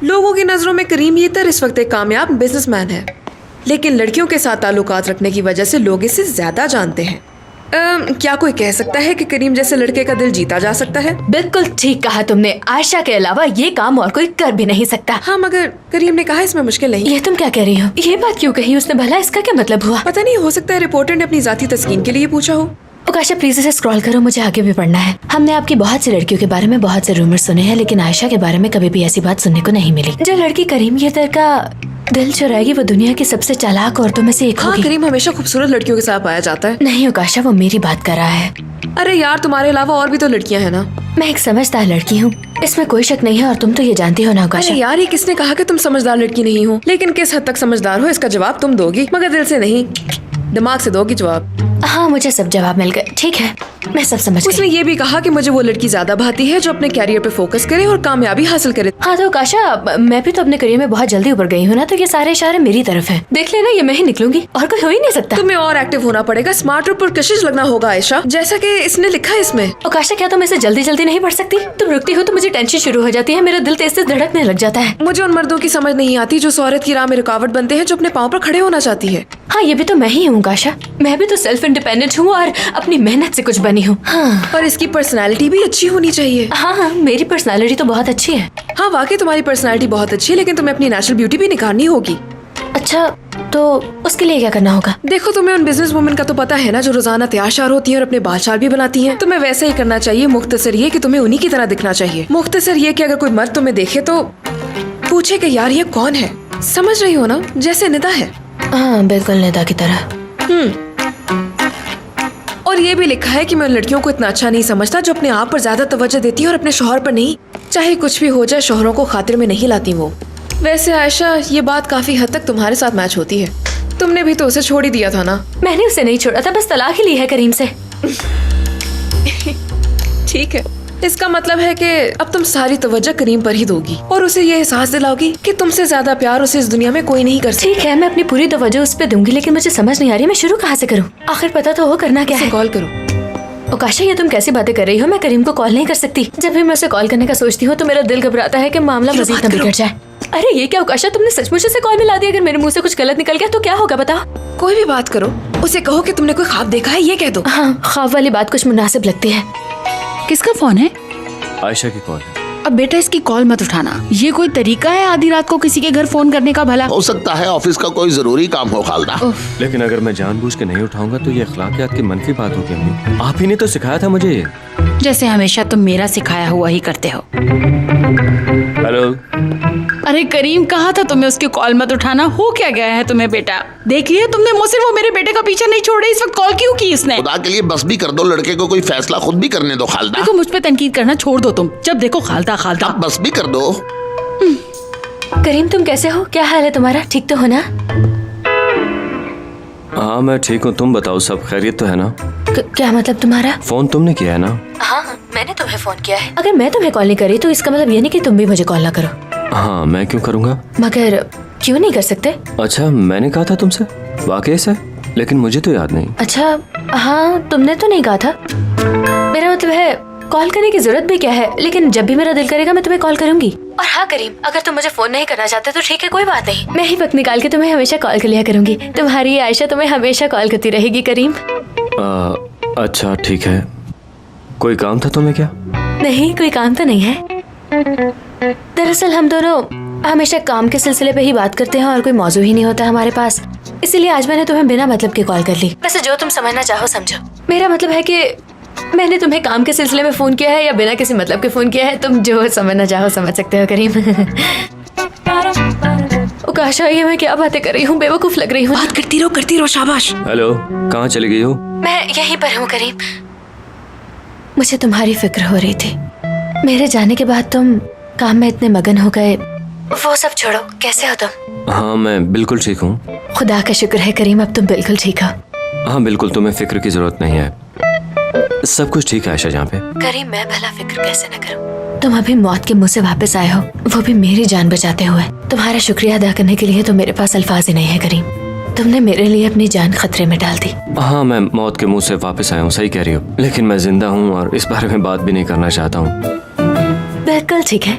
लोगों की नजरों में करीम येतर इस वक्त एक कामयाब बिजनेसमैन है, लेकिन लड़कियों के साथ ताल्लुकात रखने की वजह से लोग इसे ज्यादा जानते हैं। क्या कोई कह सकता है कि करीम जैसे लड़के का दिल जीता जा सकता है? बिल्कुल ठीक कहा तुमने। आयशा के अलावा ये काम और कोई कर भी नहीं सकता। हाँ, मगर करीम ने कहा इसमें मुश्किल नहीं। ये तुम क्या कह रही हो? ये बात क्यों कही उसने भला? इसका क्या मतलब हुआ? पता नहीं, हो सकता है रिपोर्टर ने अपनी जाती तस्कीन के लिए पूछा हो। उकाशा प्लीज इसे स्क्रॉल करो, मुझे आगे भी पढ़ना है। हमने आपकी बहुत सी लड़कियों के बारे में बहुत से रूमर सुने हैं, लेकिन आयशा के बारे में कभी भी ऐसी बात सुनने को नहीं मिली। जो लड़की करीम येतर का दिल चुराएगी वो दुनिया की सबसे चालाक औरतों में से एक हाँ, होगी। करीम हमेशा खूबसूरत लड़कियों के साथ पाया जाता है। नहीं उकाशा, वो मेरी बात कर रहा है। अरे यार, तुम्हारे अलावा और भी तो लड़कियां हैं ना। मैं एक समझदार लड़की हूँ, इसमें कोई शक नहीं है, और तुम तो ये जानती हो ना उकाशा। अरे यार, ये किसने कहा कि तुम समझदार लड़की नहीं हो? लेकिन किस हद तक समझदार हो इसका जवाब तुम दोगी, मगर दिल से नहीं, दिमाग से दोगी जवाब। हाँ, मुझे सब जवाब मिल गए। ठीक है, मैं सब समझ गई। उसने ये भी कहा कि मुझे वो लड़की ज्यादा भाती है जो अपने कैरियर पे फोकस करे और कामयाबी हासिल करे। हाँ तो उकाशा, मैं भी तो अपने करियर में बहुत जल्दी उभर गई हूँ ना, तो ये सारे इशारे मेरी तरफ हैं। देख लेना, ये मैं ही निकलूंगी और कोई हो ही नहीं सकता। तुम्हें और एक्टिव होना पड़ेगा, स्मार्ट और पुरकशिश लगना होगा आयशा, जैसा कि इसने लिखा है इसमें। उकाशा, क्या तुम इसे जल्दी जल्दी नहीं पढ़ सकती? तुम रुकती हो तो मुझे टेंशन शुरू हो जाती है, मेरा दिल तेज तेज धड़कने लग जाता है। मुझे उन मर्दों की समझ नहीं आती जो औरत की राह में रुकावट बनते हैं, जो अपने पाँव पर खड़े होना चाहती है। हाँ, ये भी तो मैं ही हूँ उकाशा, मैं भी तो सेल्फ इंडिपेंडेंट हूँ और अपनी मेहनत से कुछ बनी हूँ। हाँ और इसकी पर्सनैलिटी भी अच्छी होनी चाहिए। हाँ, मेरी पर्सनालिटी तो बहुत अच्छी है। हाँ वाकई तुम्हारी पर्सनैलिटी बहुत अच्छी है, लेकिन तुम्हें अपनी नेचुरल ब्यूटी भी निखारनी होगी। अच्छा, तो उसके लिए क्या करना होगा? देखो, तुम्हें उन बिजनेस वुमेन का तो पता है ना जो रोजाना तैयार होती हैं और अपने बाल शाल भी बनाती हैं। तुम्हें वैसे ही करना चाहिए। मुख्तसर ये कि तुम्हें उन्हीं की तरह दिखना चाहिए। मुख्तसर ये कि अगर कोई मर्द तुम्हें देखे तो पूछे कि यार ये कौन है। समझ रही हो ना, जैसे निदा है। हाँ बिल्कुल, निदा की तरह। और ये भी लिखा है कि मैं उन लड़कियों को इतना अच्छा नहीं समझता जो अपने आप पर ज्यादा तवज्जो देती है और अपने शौहर पर नहीं। चाहे कुछ भी हो जाए, शौहरों को खातिर में नहीं लाती वो। वैसे आयशा, ये बात काफी हद तक तुम्हारे साथ मैच होती है। तुमने भी तो उसे छोड़ ही दिया था ना। मैंने उसे नहीं छोड़ा था, बस तलाक ही ली है करीम से। ठीक है, इसका मतलब है कि अब तुम सारी तवज्जो करीम पर ही दोगी और उसे ये एहसास दिलाओगी कि तुमसे ज्यादा प्यार उसे इस दुनिया में कोई नहीं कर सकता। ठीक है, मैं अपनी पूरी तवज्जो उस पर दूंगी, लेकिन मुझे समझ नहीं आ रही मैं शुरू कहाँ से करूँ। आखिर पता तो हो करना क्या है। कॉल करो। उकाशा, ये तुम कैसी बातें कर रही हो? मैं करीम को कॉल नहीं कर सकती। जब भी मैं उसे कॉल करने का सोचती हूँ तो मेरा दिल घबराता है कि मामला मजीद न बिगड़ जाए। अरे ये क्या उकाशा, तुमने सचमुच उसे कॉल मिला दिया? अगर मेरे मुंह से कुछ गलत निकल गया तो क्या होगा बताओ? कोई भी बात करो, उसे कहो कि तुमने कोई ख्वाब देखा है, ये कह दो। हाँ, ख्वाब वाली बात कुछ मुनासिब लगती है। किसका फोन है? आयशा की कॉल है। अब बेटा इसकी कॉल मत उठाना। ये कोई तरीका है आधी रात को किसी के घर फोन करने का? भला हो सकता है ऑफिस का कोई जरूरी काम हो खालदा। लेकिन अगर मैं जानबूझ के नहीं उठाऊंगा तो ये अखलाकियात की मनफी बात होगी अम्मी। आप ही ने तो सिखाया था मुझे ये। जैसे हमेशा तुम मेरा सिखाया हुआ ही करते हो। हेलो। अरे करीम, कहा था तुम्हें उसकी कॉल मत उठाना। हो क्या गया है तुम्हें बेटा? देख लिया तुमने मुझसे वो मेरे बेटे का पीछा नहीं छोड़े। इस वक्त कॉल क्यों की इसने? खुदा के लिए बस भी कर दो, लड़के को कोई फैसला खुद भी करने दो खालदा। देखो, मुझ पे तनकीद करना छोड़ दो तुम। जब देखो खालदा खालदा। अब बस भी कर दो। करीम, तुम कैसे हो? क्या हाल है तुम्हारा? ठीक तो हो ना? हाँ मैं ठीक हूँ, तुम बताओ सब खैरियत तो है ना? क्या मतलब तुम्हारा? फोन तुमने किया है ना? हाँ, मैंने तुम्हें फोन किया है। अगर मैं तुम्हें कॉल नहीं करी तो इसका मतलब ये नहीं कि तुम भी मुझे कॉल ना करो। हाँ, मैं क्यों करूँगा? मगर क्यों नहीं कर सकते? अच्छा, मैंने कहा था तुमसे वाकई से, लेकिन मुझे तो याद नहीं। अच्छा हाँ, तुमने तो नहीं कहा था। मेरा मतलब है कॉल करने की जरूरत भी क्या है, लेकिन जब भी मेरा दिल करेगा मैं तुम्हें कॉल करूंगी। और हाँ करीम, अगर तुम मुझे फोन नहीं करना चाहते तो ठीक है, कोई बात नहीं। मैं ही वक्त निकाल के तुम्हें हमेशा कॉल कर लिया करूंगी। तुम्हारी आयशा तुम्हें हमेशा कॉल करती रहेगी करीम। अच्छा ठीक है। कोई काम था तुम्हें क्या? नहीं, कोई काम तो नहीं है। दरअसल हम दोनों हमेशा काम के सिलसिले पे ही बात करते हैं और कोई मौजू ही नहीं होता हमारे पास, इसीलिए आज मैंने तुम्हें बिना मतलब के कॉल कर ली। वैसे जो तुम समझना चाहो समझो। मेरा मतलब है कि मैंने तुम्हें काम के सिलसिले में फोन किया है या बिना किसी मतलब के फोन किया है, तुम जो समझना चाहो समझ सकते हो करीम। उकाशा, ये मैं क्या बातें कर रही हूँ, बेवकूफ लग रही हूँ। बात करती रहो, शाबाश। हेलो, कहाँ चली गई हो? मैं यहीं पर हूँ करीम। मुझे तुम्हारी फिक्र हो रही थी। मेरे जाने के बाद तुम काम में इतने मगन हो गए। वो सब छोड़ो, कैसे हो तुम? हाँ मैं बिल्कुल ठीक हूँ। खुदा का शुक्र है करीम, अब तुम बिल्कुल ठीक हो। हाँ बिल्कुल, तुम्हें फिक्र की जरूरत नहीं है, सब कुछ ठीक है आयशा जहाँ पे। करीम, मैं भला फिक्र कैसे न करूं? तुम अभी मौत के मुंह से वापस आए हो, वो भी मेरी जान बचाते हुए। तुम्हारा शुक्रिया अदा करने के लिए तो मेरे पास अल्फाज ही नहीं है करीम। तुमने मेरे लिए अपनी जान खतरे में डाल दी। हाँ, मैं मौत के मुंह से वापस आया हूँ, सही कह रही हो, लेकिन मैं जिंदा हूँ और इस बारे में बात भी नहीं करना चाहता हूँ। बिल्कुल ठीक है,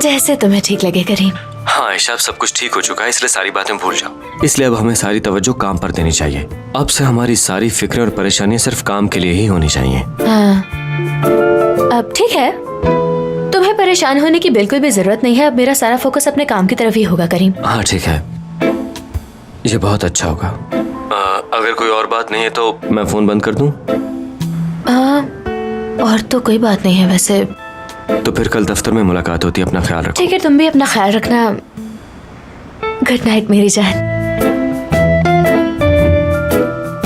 जैसे तुम्हें ठीक लगे करीम। हाँ आयशा, अब सब कुछ ठीक हो चुका है, इसलिए सारी बातें भूल जाओ। इसलिए अब हमें सारी तवज्जो काम पर देनी चाहिए। अब से हमारी सारी फिक्रें और परेशानियां सिर्फ काम के लिए ही होनी चाहिए। हाँ, अब ठीक है, तुम्हें परेशान होने की बिल्कुल भी जरूरत नहीं है। अब मेरा सारा फोकस अपने काम की तरफ ही होगा करीम। हाँ ठीक है, ये बहुत अच्छा होगा। अगर कोई और बात नहीं है तो मैं फोन बंद कर दूं? और तो कोई बात नहीं है वैसे। तो फिर कल दफ्तर में मुलाकात होती है, अपना ख्याल रखो। ठीक है, तुम भी अपना ख्याल रखना। गुड नाइट मेरी जान।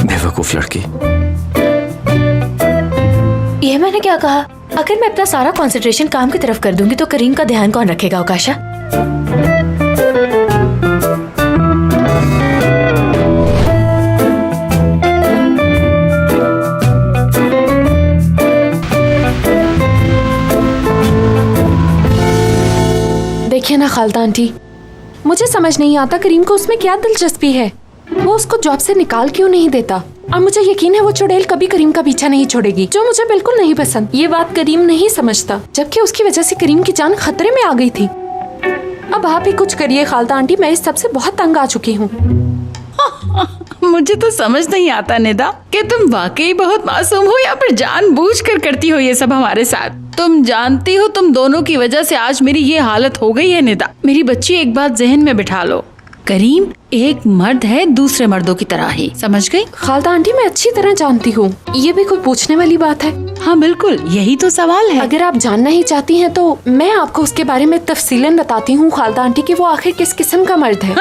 बेवकूफ लड़की। ये मैंने क्या कहा? अगर मैं अपना सारा कंसंट्रेशन काम की तरफ कर दूंगी तो करीम का ध्यान कौन रखेगा आकाशा? देखिए ना खालदा आंटी, मुझे समझ नहीं आता करीम को उसमें क्या दिलचस्पी है। वो उसको जॉब से निकाल क्यों नहीं देता? और मुझे यकीन है वो चुड़ैल कभी करीम का पीछा नहीं छोड़ेगी, जो मुझे बिल्कुल नहीं पसंद। ये बात करीम नहीं समझता, जबकि उसकी वजह से करीम की जान खतरे में आ गई थी। अब आप ही कुछ करिए खालदा आंटी, मैं इस सब से बहुत तंग आ चुकी हूँ। मुझे तो समझ नहीं आता निदा कि तुम वाकई बहुत मासूम हो या फिर जानबूझकर करती हो ये सब हमारे साथ। तुम जानती हो तुम दोनों की वजह से आज मेरी ये हालत हो गई है निदा। मेरी बच्ची, एक बात जहन में बिठा लो, करीम एक मर्द है दूसरे मर्दों की तरह ही, समझ गई? खालदा आंटी मैं अच्छी तरह जानती हूँ, ये भी कोई पूछने वाली बात है? हाँ बिल्कुल, यही तो सवाल है। अगर आप जानना ही चाहती हैं तो मैं आपको उसके बारे में तफसीलन बताती हूँ खालदा आंटी कि वो आखिर किस किस्म का मर्द है।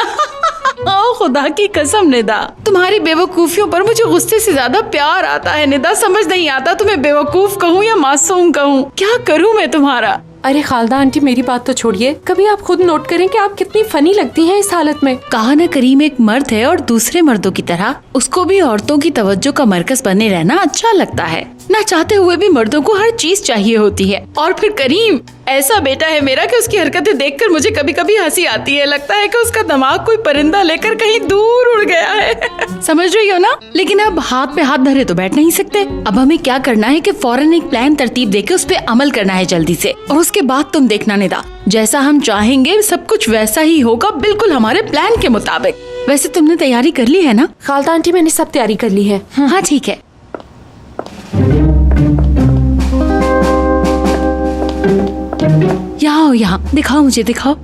ओ खुदा की कसम निदा, तुम्हारी बेवकूफियों पर मुझे गुस्से से ज्यादा प्यार आता है निदा। समझ नहीं आता तुम्हें बेवकूफ कहूँ या मासूम कहूँ, क्या करूँ मैं तुम्हारा? अरे खालदा आंटी मेरी बात तो छोड़िए, कभी आप खुद नोट करें कि आप कितनी फनी लगती हैं इस हालत में। कहा ना करीम एक मर्द है और दूसरे मर्दों की तरह उसको भी औरतों की तवज्जो का मरकज बने रहना अच्छा लगता है। ना चाहते हुए भी मर्दों को हर चीज चाहिए होती है। और फिर करीम ऐसा बेटा है मेरा कि उसकी हरकतें देखकर मुझे कभी कभी हंसी आती है। लगता है कि उसका दिमाग कोई परिंदा लेकर कहीं दूर उड़ गया है। समझ रही हो ना? लेकिन अब हाथ पे हाथ धरे तो बैठ नहीं सकते। अब हमें क्या करना है कि फौरन एक प्लान तरतीब देके उस पे अमल करना है जल्दी से। और उसके बाद तुम देखना निदा, जैसा हम चाहेंगे सब कुछ वैसा ही होगा, बिल्कुल हमारे प्लान के मुताबिक। वैसे तुमने तैयारी कर ली है ना? खालदा आंटी मैंने सब तैयारी कर ली है। हाँ ठीक है। यहाँ हो, यहाँ दिखाओ, मुझे दिखाओ।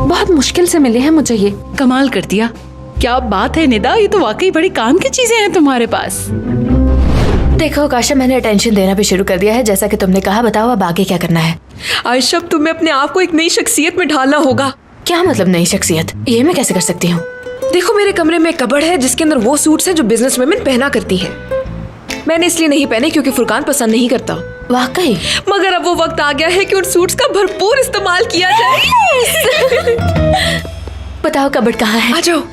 बहुत मुश्किल से मिले हैं मुझे ये। कमाल कर दिया, क्या बात है निदा, ये तो वाकई बड़ी काम की चीजें हैं तुम्हारे पास। देखो आकाशा, मैंने अटेंशन देना भी शुरू कर दिया है जैसा कि तुमने कहा। बताओ अब आगे क्या करना है? आयशा तुम्हें अपने आप को एक नई शख्सियत में ढालना होगा। क्या मतलब नई शख्सियत? ये मैं कैसे कर सकती हूँ? देखो मेरे कमरे में कबर्ड है जिसके अंदर वो सूट्स हैं जो बिजनेस वुमेन पहना करती हैं। मैंने इसलिए नहीं पहने क्योंकि फुरकान पसंद नहीं करता। वाकई? मगर अब वो वक्त आ गया है कि उन सूट्स का भरपूर इस्तेमाल किया जाए। बताओ कबर्ड कहाँ है? आ जाओ।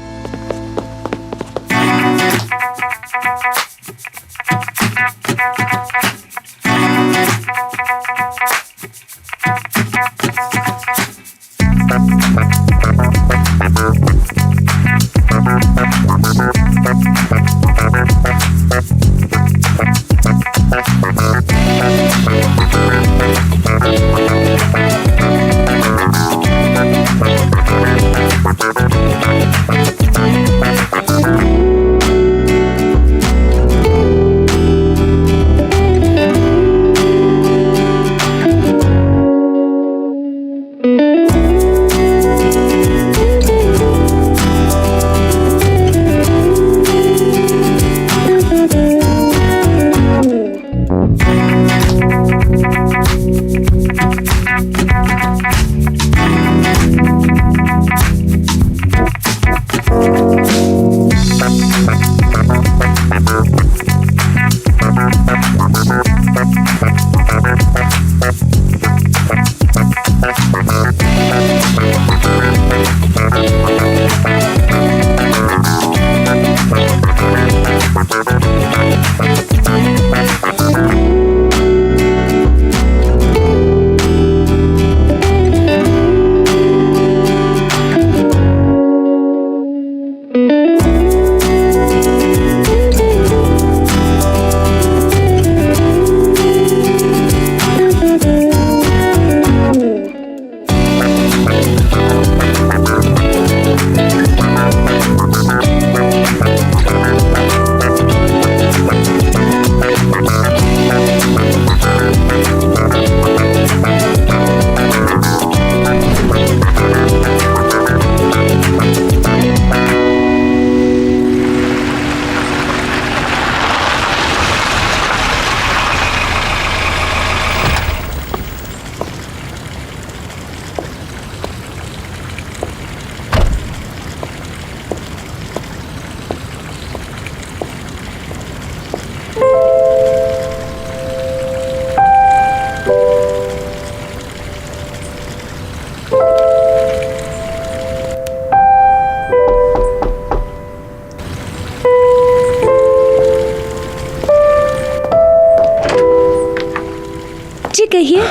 जी कहिए।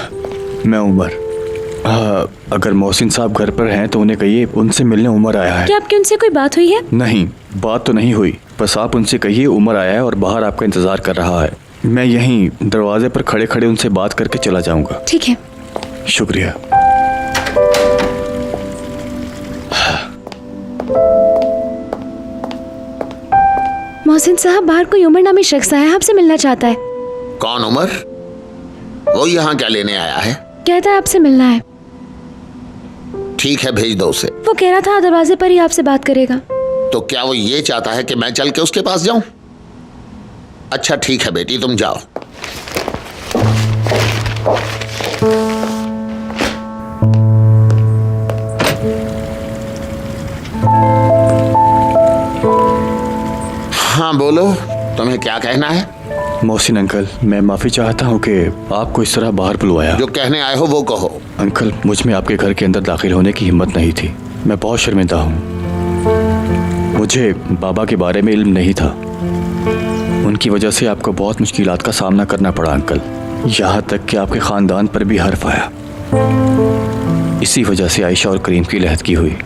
मैं उमर। अगर मोहसिन साहब घर पर हैं तो उन्हें कहिए उनसे मिलने उमर आया है। क्या आपकी उनसे कोई बात हुई है? नहीं, बात तो नहीं हुई, बस आप उनसे कहिए उमर आया है और बाहर आपका इंतजार कर रहा है। मैं यहीं दरवाजे पर खड़े खड़े उनसे बात करके चला जाऊंगा। ठीक है। शुक्रिया। मोहसिन साहब, बाहर कोई उमर नामी शख्स आया है, आपसे मिलना चाहता है। कौन उमर? वो यहाँ क्या लेने आया है? कहता है आपसे मिलना है। ठीक है, भेज दो उसे। वो कह रहा था दरवाजे पर ही आपसे बात करेगा। तो क्या वो ये चाहता है कि मैं चल के उसके पास जाऊं? अच्छा ठीक है बेटी, तुम जाओ। हाँ बोलो, तुम्हें क्या कहना है? मोहसिन अंकल, मैं माफ़ी चाहता हूँ कि आपको इस तरह बाहर बुलवाया। जो कहने आए हो वो कहो। अंकल, मुझ में आपके घर के अंदर दाखिल होने की हिम्मत नहीं थी। मैं बहुत शर्मिंदा हूँ। मुझे बाबा के बारे में इल्म नहीं था। उनकी वजह से आपको बहुत मुश्किलात का सामना करना पड़ा अंकल। यहाँ तक कि आपके ख़ानदान पर भी हर्फ आया। इसी वजह से आयशा और करीम की लहदगी हुई।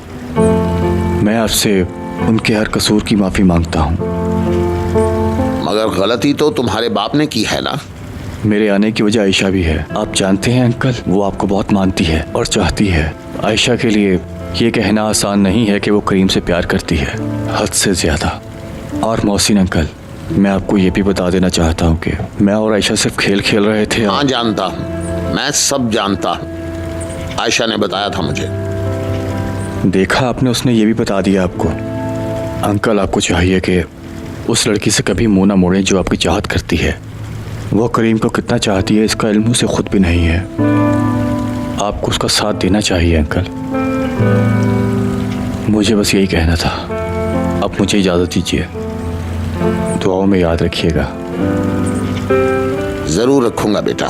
मैं आपसे उनके हर कसूर की माफ़ी मांगता हूँ। मगर गलती तो तुम्हारे बाप ने की है ना? मेरे आने की वजह आयशा भी है। आप जानते हैं अंकल, वो आपको बहुत मानती है और चाहती है। आयशा के लिए ये कहना आसान नहीं है कि वो करीम से प्यार करती है, हद से ज़्यादा। और मोहसिन अंकल, मैं आपको ये भी बता देना चाहता हूँ कि मैं और आयशा सिर्फ खेल खेल रहे थे। हाँ जानता हूँ, मैं सब जानता हूँ। आयशा ने बताया था मुझे। देखा आपने, उसने ये भी बता दिया आपको। अंकल, आपको चाहिए कि उस लड़की से कभी मुंह ना मोड़ें जो आपकी चाहत करती है। वो करीम को कितना चाहती है इसका इल्म उसे खुद भी नहीं है। आपको उसका साथ देना चाहिए अंकल। मुझे बस यही कहना था। अब मुझे इजाज़त दीजिए। दुआओं में याद रखिएगा। जरूर रखूंगा बेटा।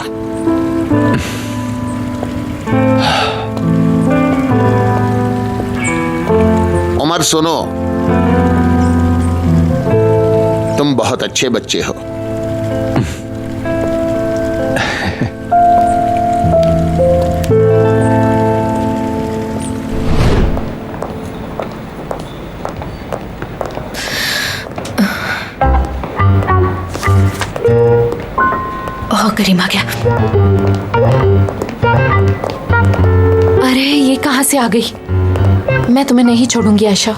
उमर सुनो, तुम बहुत अच्छे बच्चे हो। ओह, करीम आ गया। अरे ये कहाँ से आ गई? मैं तुम्हें नहीं छोड़ूंगी आयशा।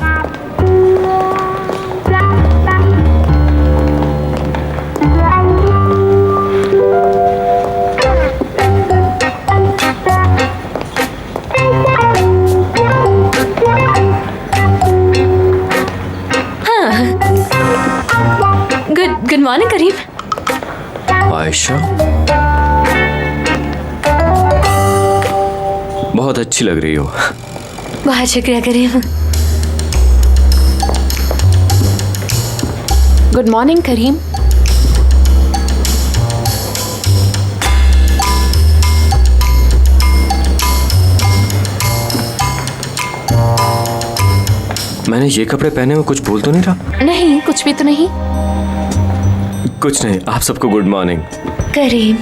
गुड मॉर्निंग करीम। आयशा, बहुत अच्छी लग रही हो। बहुत शुक्रिया करीम। गुड मॉर्निंग करीम। मैंने ये कपड़े पहने हुए कुछ भूल तो नहीं रहा? नहीं, कुछ भी तो नहीं। कुछ नहीं, आप सबको गुड मॉर्निंग। करीम,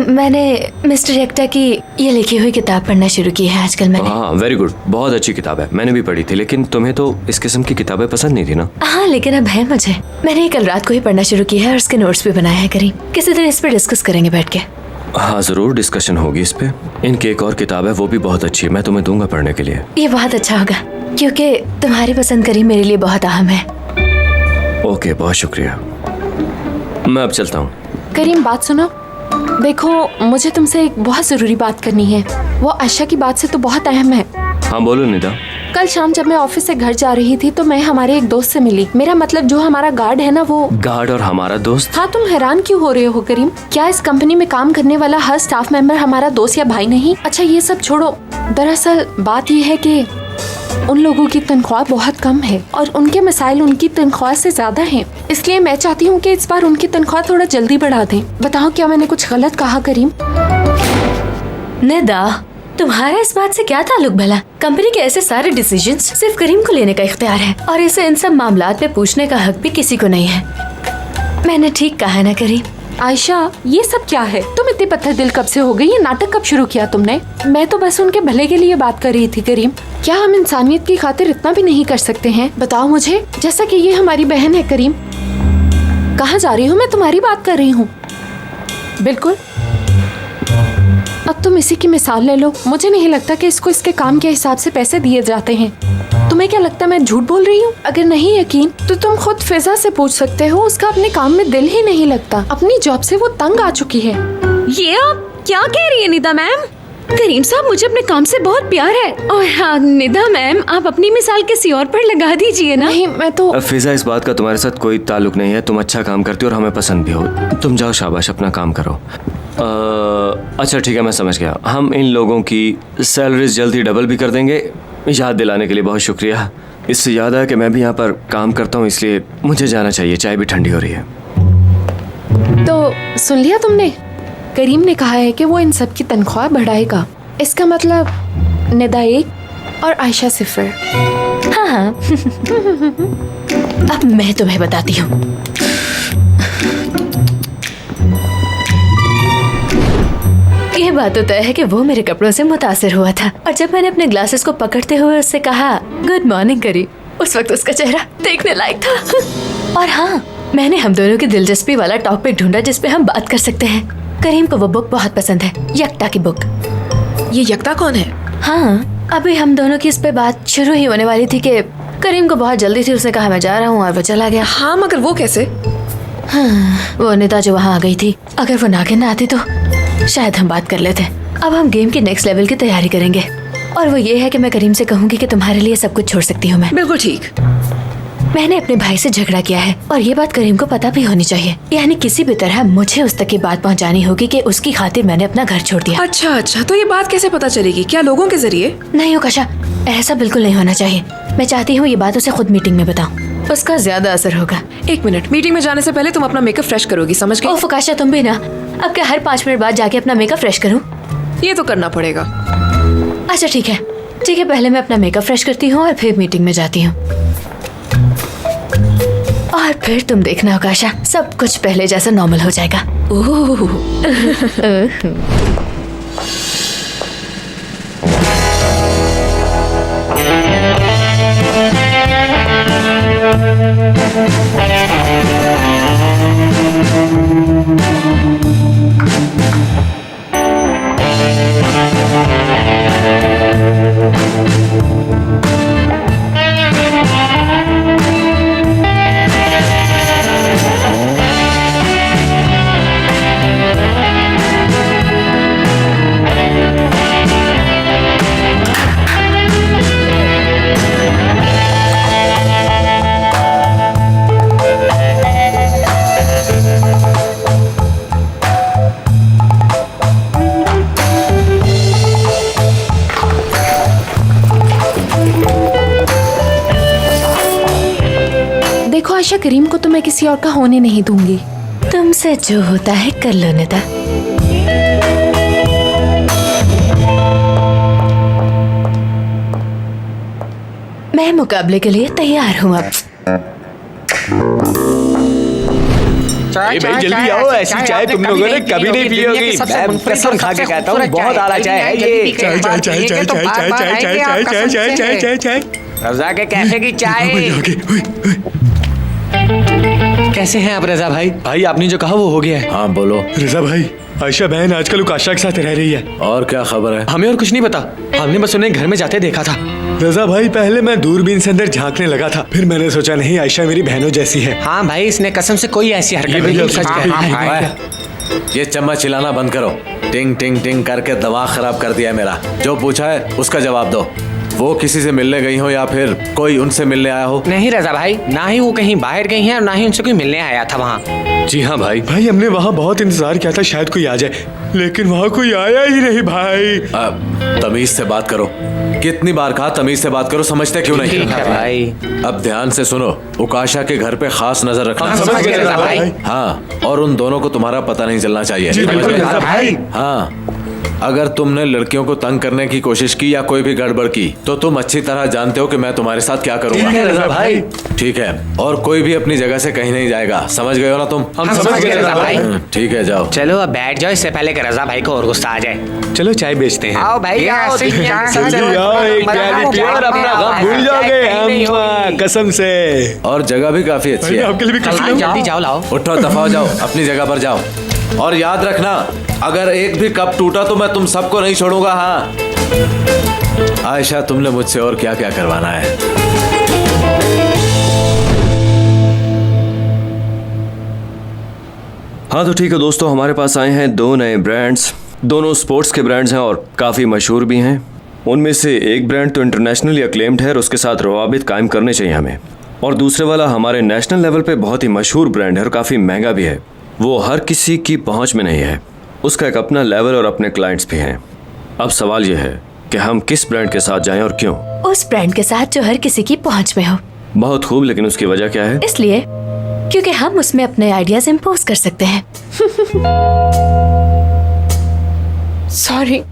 मैंने मिस्टर एक्टा की ये लिखी हुई किताब पढ़ना शुरू की है आजकल मैंने। हाँ, वेरी गुड, बहुत अच्छी किताब है। मैंने भी पढ़ी थी, लेकिन तुम्हें तो इस किस्म की किताबें पसंद नहीं थी ना? हाँ, लेकिन अब है मुझे। मैंने कल रात को ही पढ़ना शुरू किया है और उसके नोट्स भी बनाए हैं करीम। किसी दिन इस पर डिस्कस करेंगे बैठ के। हाँ, जरूर डिस्कशन होगी इस पे। इनकी एक और किताब है, वो भी बहुत अच्छी है, मैं तुम्हें दूंगा पढ़ने के लिए। ये बहुत अच्छा होगा क्योंकि तुम्हारी पसंद करीम मेरे लिए बहुत अहम है। ओके, बहुत शुक्रिया। मैं अब चलता हूँ। करीम बात सुनो। देखो, मुझे तुमसे एक बहुत जरूरी बात करनी है। वो आयशा की बात से तो बहुत अहम है। हाँ बोलो निदा। कल शाम जब मैं ऑफिस से घर जा रही थी तो मैं हमारे एक दोस्त से मिली। मेरा मतलब जो हमारा गार्ड है ना, वो गार्ड और हमारा दोस्त? हाँ, तुम हैरान क्यों हो रहे हो करीम? क्या इस कंपनी में काम करने वाला हर स्टाफ मेंबर हमारा दोस्त या भाई नहीं? अच्छा ये सब छोड़ो, दरअसल बात ये है कि उन लोगों की तनख्वाह बहुत कम है और उनके मसाइल उनकी तनख्वाह से ज्यादा हैं। इसलिए मैं चाहती हूँ कि इस बार उनकी तनख्वाह थोड़ा जल्दी बढ़ा दें। बताओ, क्या मैंने कुछ गलत कहा करीम? निदा, तुम्हारा इस बात से क्या ताल्लुक भला? कंपनी के ऐसे सारे डिसीजंस सिर्फ करीम को लेने का इख्तियार है और इसे इन सब मामलात में पूछने का हक भी किसी को नहीं है। मैंने ठीक कहा ना करीम? आयशा, ये सब क्या है? तुम इतनी पत्थर दिल कब से हो गई? ये नाटक कब शुरू किया तुमने? मैं तो बस उनके भले के लिए बात कर रही थी करीम। क्या हम इंसानियत की खातिर इतना भी नहीं कर सकते हैं? बताओ मुझे, जैसा कि ये हमारी बहन है करीम। कहाँ जा रही हूँ? मैं तुम्हारी बात कर रही हूँ। बिल्कुल। अब तुम इसी की मिसाल ले लो। मुझे नहीं लगता कि इसको इसके काम के हिसाब से पैसे दिए जाते हैं। तुम्हें क्या लगता है मैं झूठ बोल रही हूँ? अगर नहीं यकीन तो तुम खुद फिजा से पूछ सकते हो। उसका अपने काम में दिल ही नहीं लगता। अपनी जॉब से वो तंग आ चुकी है। ये आप क्या कह रही है निदा मैम? करीम साहब, मुझे अपने काम से बहुत प्यार है। और हाँ निदा मैम, आप अपनी मिसाल किसी और पर लगा दीजिए ना। नहीं, मैं तो फिजा, इस बात का तुम्हारे साथ कोई ताल्लुक नहीं है। तुम अच्छा काम करती हो और हमें पसंद भी हो। तुम जाओ, शाबाश, अपना काम करो। अच्छा ठीक है, मैं समझ गया। हम इन लोगों की सैलरीज जल्दी डबल भी कर देंगे। याद दिलाने के लिए बहुत शुक्रिया। इससे याद आया कि मैं भी यहाँ पर काम करता हूँ, इसलिए मुझे जाना चाहिए। चाय भी ठंडी हो रही है। तो सुन लिया तुमने? करीम ने कहा है कि वो इन सब की तनख्वाह बढ़ाएगा। इसका मतलब निदा 1 और आयशा 0। हाँ हाँ। अब मैं तुम्हें बताती हूँ। ये बात तो तय है कि वो मेरे कपड़ों से मुतासिर हुआ था, और जब मैंने अपने ग्लासेस को पकड़ते हुए उससे कहा गुड मॉर्निंग करी, उस वक्त उसका चेहरा देखने लायक था। और हाँ, मैंने हम दोनों की दिलचस्पी वाला टॉपिक ढूंढा जिस पे हम बात कर सकते हैं। करीम को वो बुक बहुत पसंद है, यकता की बुक। ये यकता कौन है? हाँ, अभी हम दोनों की इस पे बात शुरू ही होने वाली थी कि करीम को बहुत जल्दी थी। उसने कहा मैं जा रहा हूँ और वो चला गया। हाँ, मगर वो कैसे? हाँ, वो निदा जो वहाँ आ गई थी, अगर वो नागिन ना आती तो शायद हम बात कर लेते। अब हम गेम के नेक्स्ट लेवल की तैयारी करेंगे, और वो ये है कि मैं करीम से कहूंगी कि तुम्हारे लिए सब कुछ छोड़ सकती हूँ मैं। बिल्कुल ठीक। मैंने अपने भाई से झगड़ा किया है, और ये बात करीम को पता भी होनी चाहिए। यानी किसी भी तरह मुझे उस तक ये बात पहुँचानी होगी कि उसकी खातिर मैंने अपना घर छोड़ दिया। अच्छा, तो ये बात कैसे पता चलेगी? क्या लोगों के जरिए? नहीं उकाशा, ऐसा बिल्कुल नहीं होना चाहिए। मैं चाहती हूँ ये बात उसे खुद मीटिंग में बताऊँ, उसका ज्यादा असर होगा। 1 मिनट, मीटिंग में जाने से पहले तुम अपना मेकअप फ्रेश करोगी, समझ गई? ओह उकाशा, तुम भी ना। अब क्या हर 5 मिनट बाद जाके अपना मेकअप फ्रेश करूँ? ये तो करना पड़ेगा। अच्छा ठीक है, पहले मैं अपना मेकअप फ्रेश करती हूँ और फिर मीटिंग में जाती हूँ। और फिर तुम देखना उकाशा, सब कुछ पहले जैसा नॉर्मल हो जाएगा। ओह। देखो आयशा, करीम को तो मैं किसी और का होने नहीं दूंगी। तुमसे जो होता है कर लो निदा। मैं मुकाबले के लिए तैयार हूँ अब। भाई जल्दी आओ, ऐसी चाय तुम लोगों ने कभी नहीं पी होगी। मैं कसम खा के कहता हूँ, बहुत आला चाय है ये। चाय चाय चाय चाय चाय चाय चाय चाय चाय चाय चाय चाय चाय चाय। रजा के कैफे की चाय। कैसे हैं आप रजा भाई? भाई आपने जो कहा वो हो गया है। हाँ बोलो। रजा भाई, आयशा बहन आजकल उकाशा के साथ रह रही है। और क्या खबर है? हमें और कुछ नहीं पता, हमने बस उन्हें घर में जाते देखा था। रजा भाई, पहले मैं दूरबीन से अंदर झांकने लगा था, फिर मैंने सोचा नहीं, आयशा मेरी बहनों जैसी है। हाँ भाई, इसने कसम से कोई ऐसी हरकत ये नहीं भैया की। सच हाँ, कह हाँ, रही हाँ, है। हाँ। ये चम्मच चिल्लाना बंद करो। टिंग टिंग टिंग करके दिमाग खराब कर दिया है मेरा। जो पूछा है उसका जवाब दो। वो किसी से मिलने गई हो या फिर कोई उनसे मिलने आया हो? नहीं रजा भाई, ना ही वो कहीं बाहर गई हैं और ना ही उनसे कोई मिलने आया था वहाँ। जी हाँ भाई। भाई हमने वहाँ बहुत इंतजार किया था शायद कोई आ जाए, लेकिन वहाँ कोई आया ही नहीं भाई। तमीज से बात करो। कितनी बार कहा तमीज से बात करो, समझते क्यों नहीं? ठीक है भाई। अब ध्यान से सुनो, उकाशा के घर पे खास नजर रखना। समझ गए रजा भाई। हाँ, और उन दोनों को तुम्हारा पता नहीं चलना चाहिए। जी बिल्कुल रजा भाई। हाँ, अगर तुमने लड़कियों को तंग करने की कोशिश की या कोई भी गड़बड़ की तो तुम अच्छी तरह जानते हो कि मैं तुम्हारे साथ क्या करूंगा। ठीक है रजा भाई। ठीक है, और कोई भी अपनी जगह से कहीं नहीं जाएगा, समझ गए हो ना तुम? हम समझ गए रजा भाई। ठीक है, जाओ। चलो अब बैठ जाओ, इससे पहले कि रजा भाई को और गुस्सा आ जाए। चलो चाय बेचते हैं। आओ भाई आओ, जल्दी आओ, एक प्याली पियो और अपना गम भूल जाओगे हम, कसम से। और जगह भी काफी अच्छी है। आपके लिए भी कुछ हाँ, लाऊं? जल्दी जाओ लाओ। उठो, दफा हो जाओ, अपनी जगह पर जाओ। और याद रखना, अगर एक भी कप टूटा तो मैं तुम सबको नहीं छोड़ूंगा। हाँ आयशा, तुमने मुझसे और क्या क्या करवाना है? हाँ तो ठीक है दोस्तों, हमारे पास आए हैं 2 नए ब्रांड्स। दोनों स्पोर्ट्स के ब्रांड्स हैं और काफ़ी मशहूर भी हैं। उनमें से एक ब्रांड तो इंटरनेशनली अक्लेम्ड है और उसके साथ रवाबित कायम करने चाहिए हमें, और दूसरे वाला हमारे नेशनल लेवल पे बहुत ही मशहूर ब्रांड है और काफ़ी महंगा भी है। वो हर किसी की पहुंच में नहीं है, उसका एक अपना लेवल और अपने क्लाइंट्स भी हैं। अब सवाल यह है कि हम किस ब्रांड के साथ जाएं और क्यों? उस ब्रांड के साथ जो हर किसी की पहुंच में हो। बहुत खूब, लेकिन उसकी वजह क्या है? इसलिए क्योंकि हम उसमें अपने आइडियाज इम्पोज कर सकते हैं। सॉरी।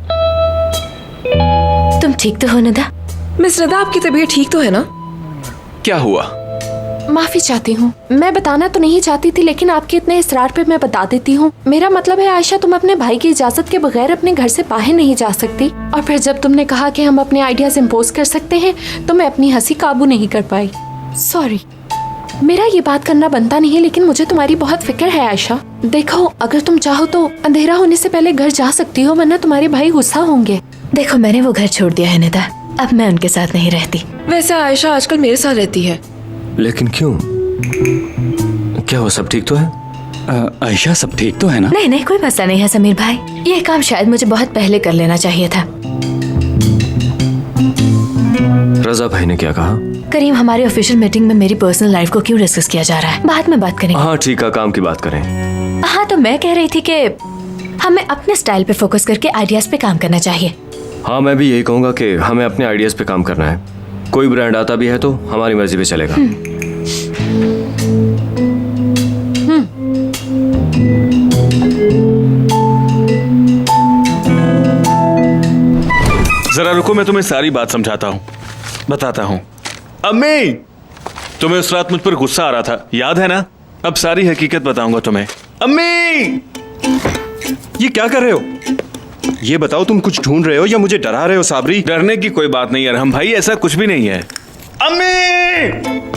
तुम ठीक तो हो निदा? मिस रदा, आपकी तबीयत ठीक तो है ना? क्या हुआ? माफी चाहती हूँ, मैं बताना तो नहीं चाहती थी, लेकिन आपके इतने इसरार पे मैं बता देती हूँ। मेरा मतलब है आयशा, तुम अपने भाई की इजाजत के बगैर अपने घर से बाहर नहीं जा सकती। और फिर जब तुमने कहा कि हम अपने आइडियाज इम्पोज कर सकते हैं तो मैं अपनी हंसी काबू नहीं कर पाई। सॉरी, मेरा ये बात करना बनता नहीं, लेकिन मुझे तुम्हारी बहुत फिक्र है आयशा। देखो, अगर तुम चाहो तो अंधेरा होने से पहले घर जा सकती हो, वरना तुम्हारे भाई गुस्सा होंगे। देखो, मैंने वो घर छोड़ दिया है निदा, अब मैं उनके साथ नहीं रहती। वैसे आयशा आजकल मेरे साथ रहती है। लेकिन क्यों? क्या वो सब ठीक तो है? आयशा, सब ठीक तो है ना? नहीं नहीं, कोई मसला नहीं है समीर भाई। ये काम शायद मुझे बहुत पहले कर लेना चाहिए था। रजा भाई ने क्या कहा? करीम, हमारी ऑफिशियल मीटिंग में मेरी पर्सनल लाइफ को क्यों डिस्कस किया जा रहा है? बाद में बात करेंगे। हाँ ठीक है, काम की बात करें। हाँ, तो मैं कह रही थी कि हमें अपने स्टाइल पे फोकस करके आइडियाज पे काम करना चाहिए। हाँ, मैं भी यही कहूँगा कि हमें अपने आइडियाज़ पे काम करना है। कोई ब्रांड आता भी है तो हमारी मर्जी पे चलेगा। जरा रुको, मैं तुम्हें सारी बात समझाता हूँ, बताता हूँ। अम्मी, तुम्हें उस रात मुझ पर गुस्सा आ रहा था, याद है ना? अब सारी हकीकत बताऊंगा तुम्हें। अम्मी, ये क्या कर रहे हो? ये बताओ, तुम कुछ ढूंढ रहे हो या मुझे डरा रहे हो? साबरी, डरने की कोई बात नहीं है अरहम भाई, ऐसा कुछ भी नहीं है। अम्मी,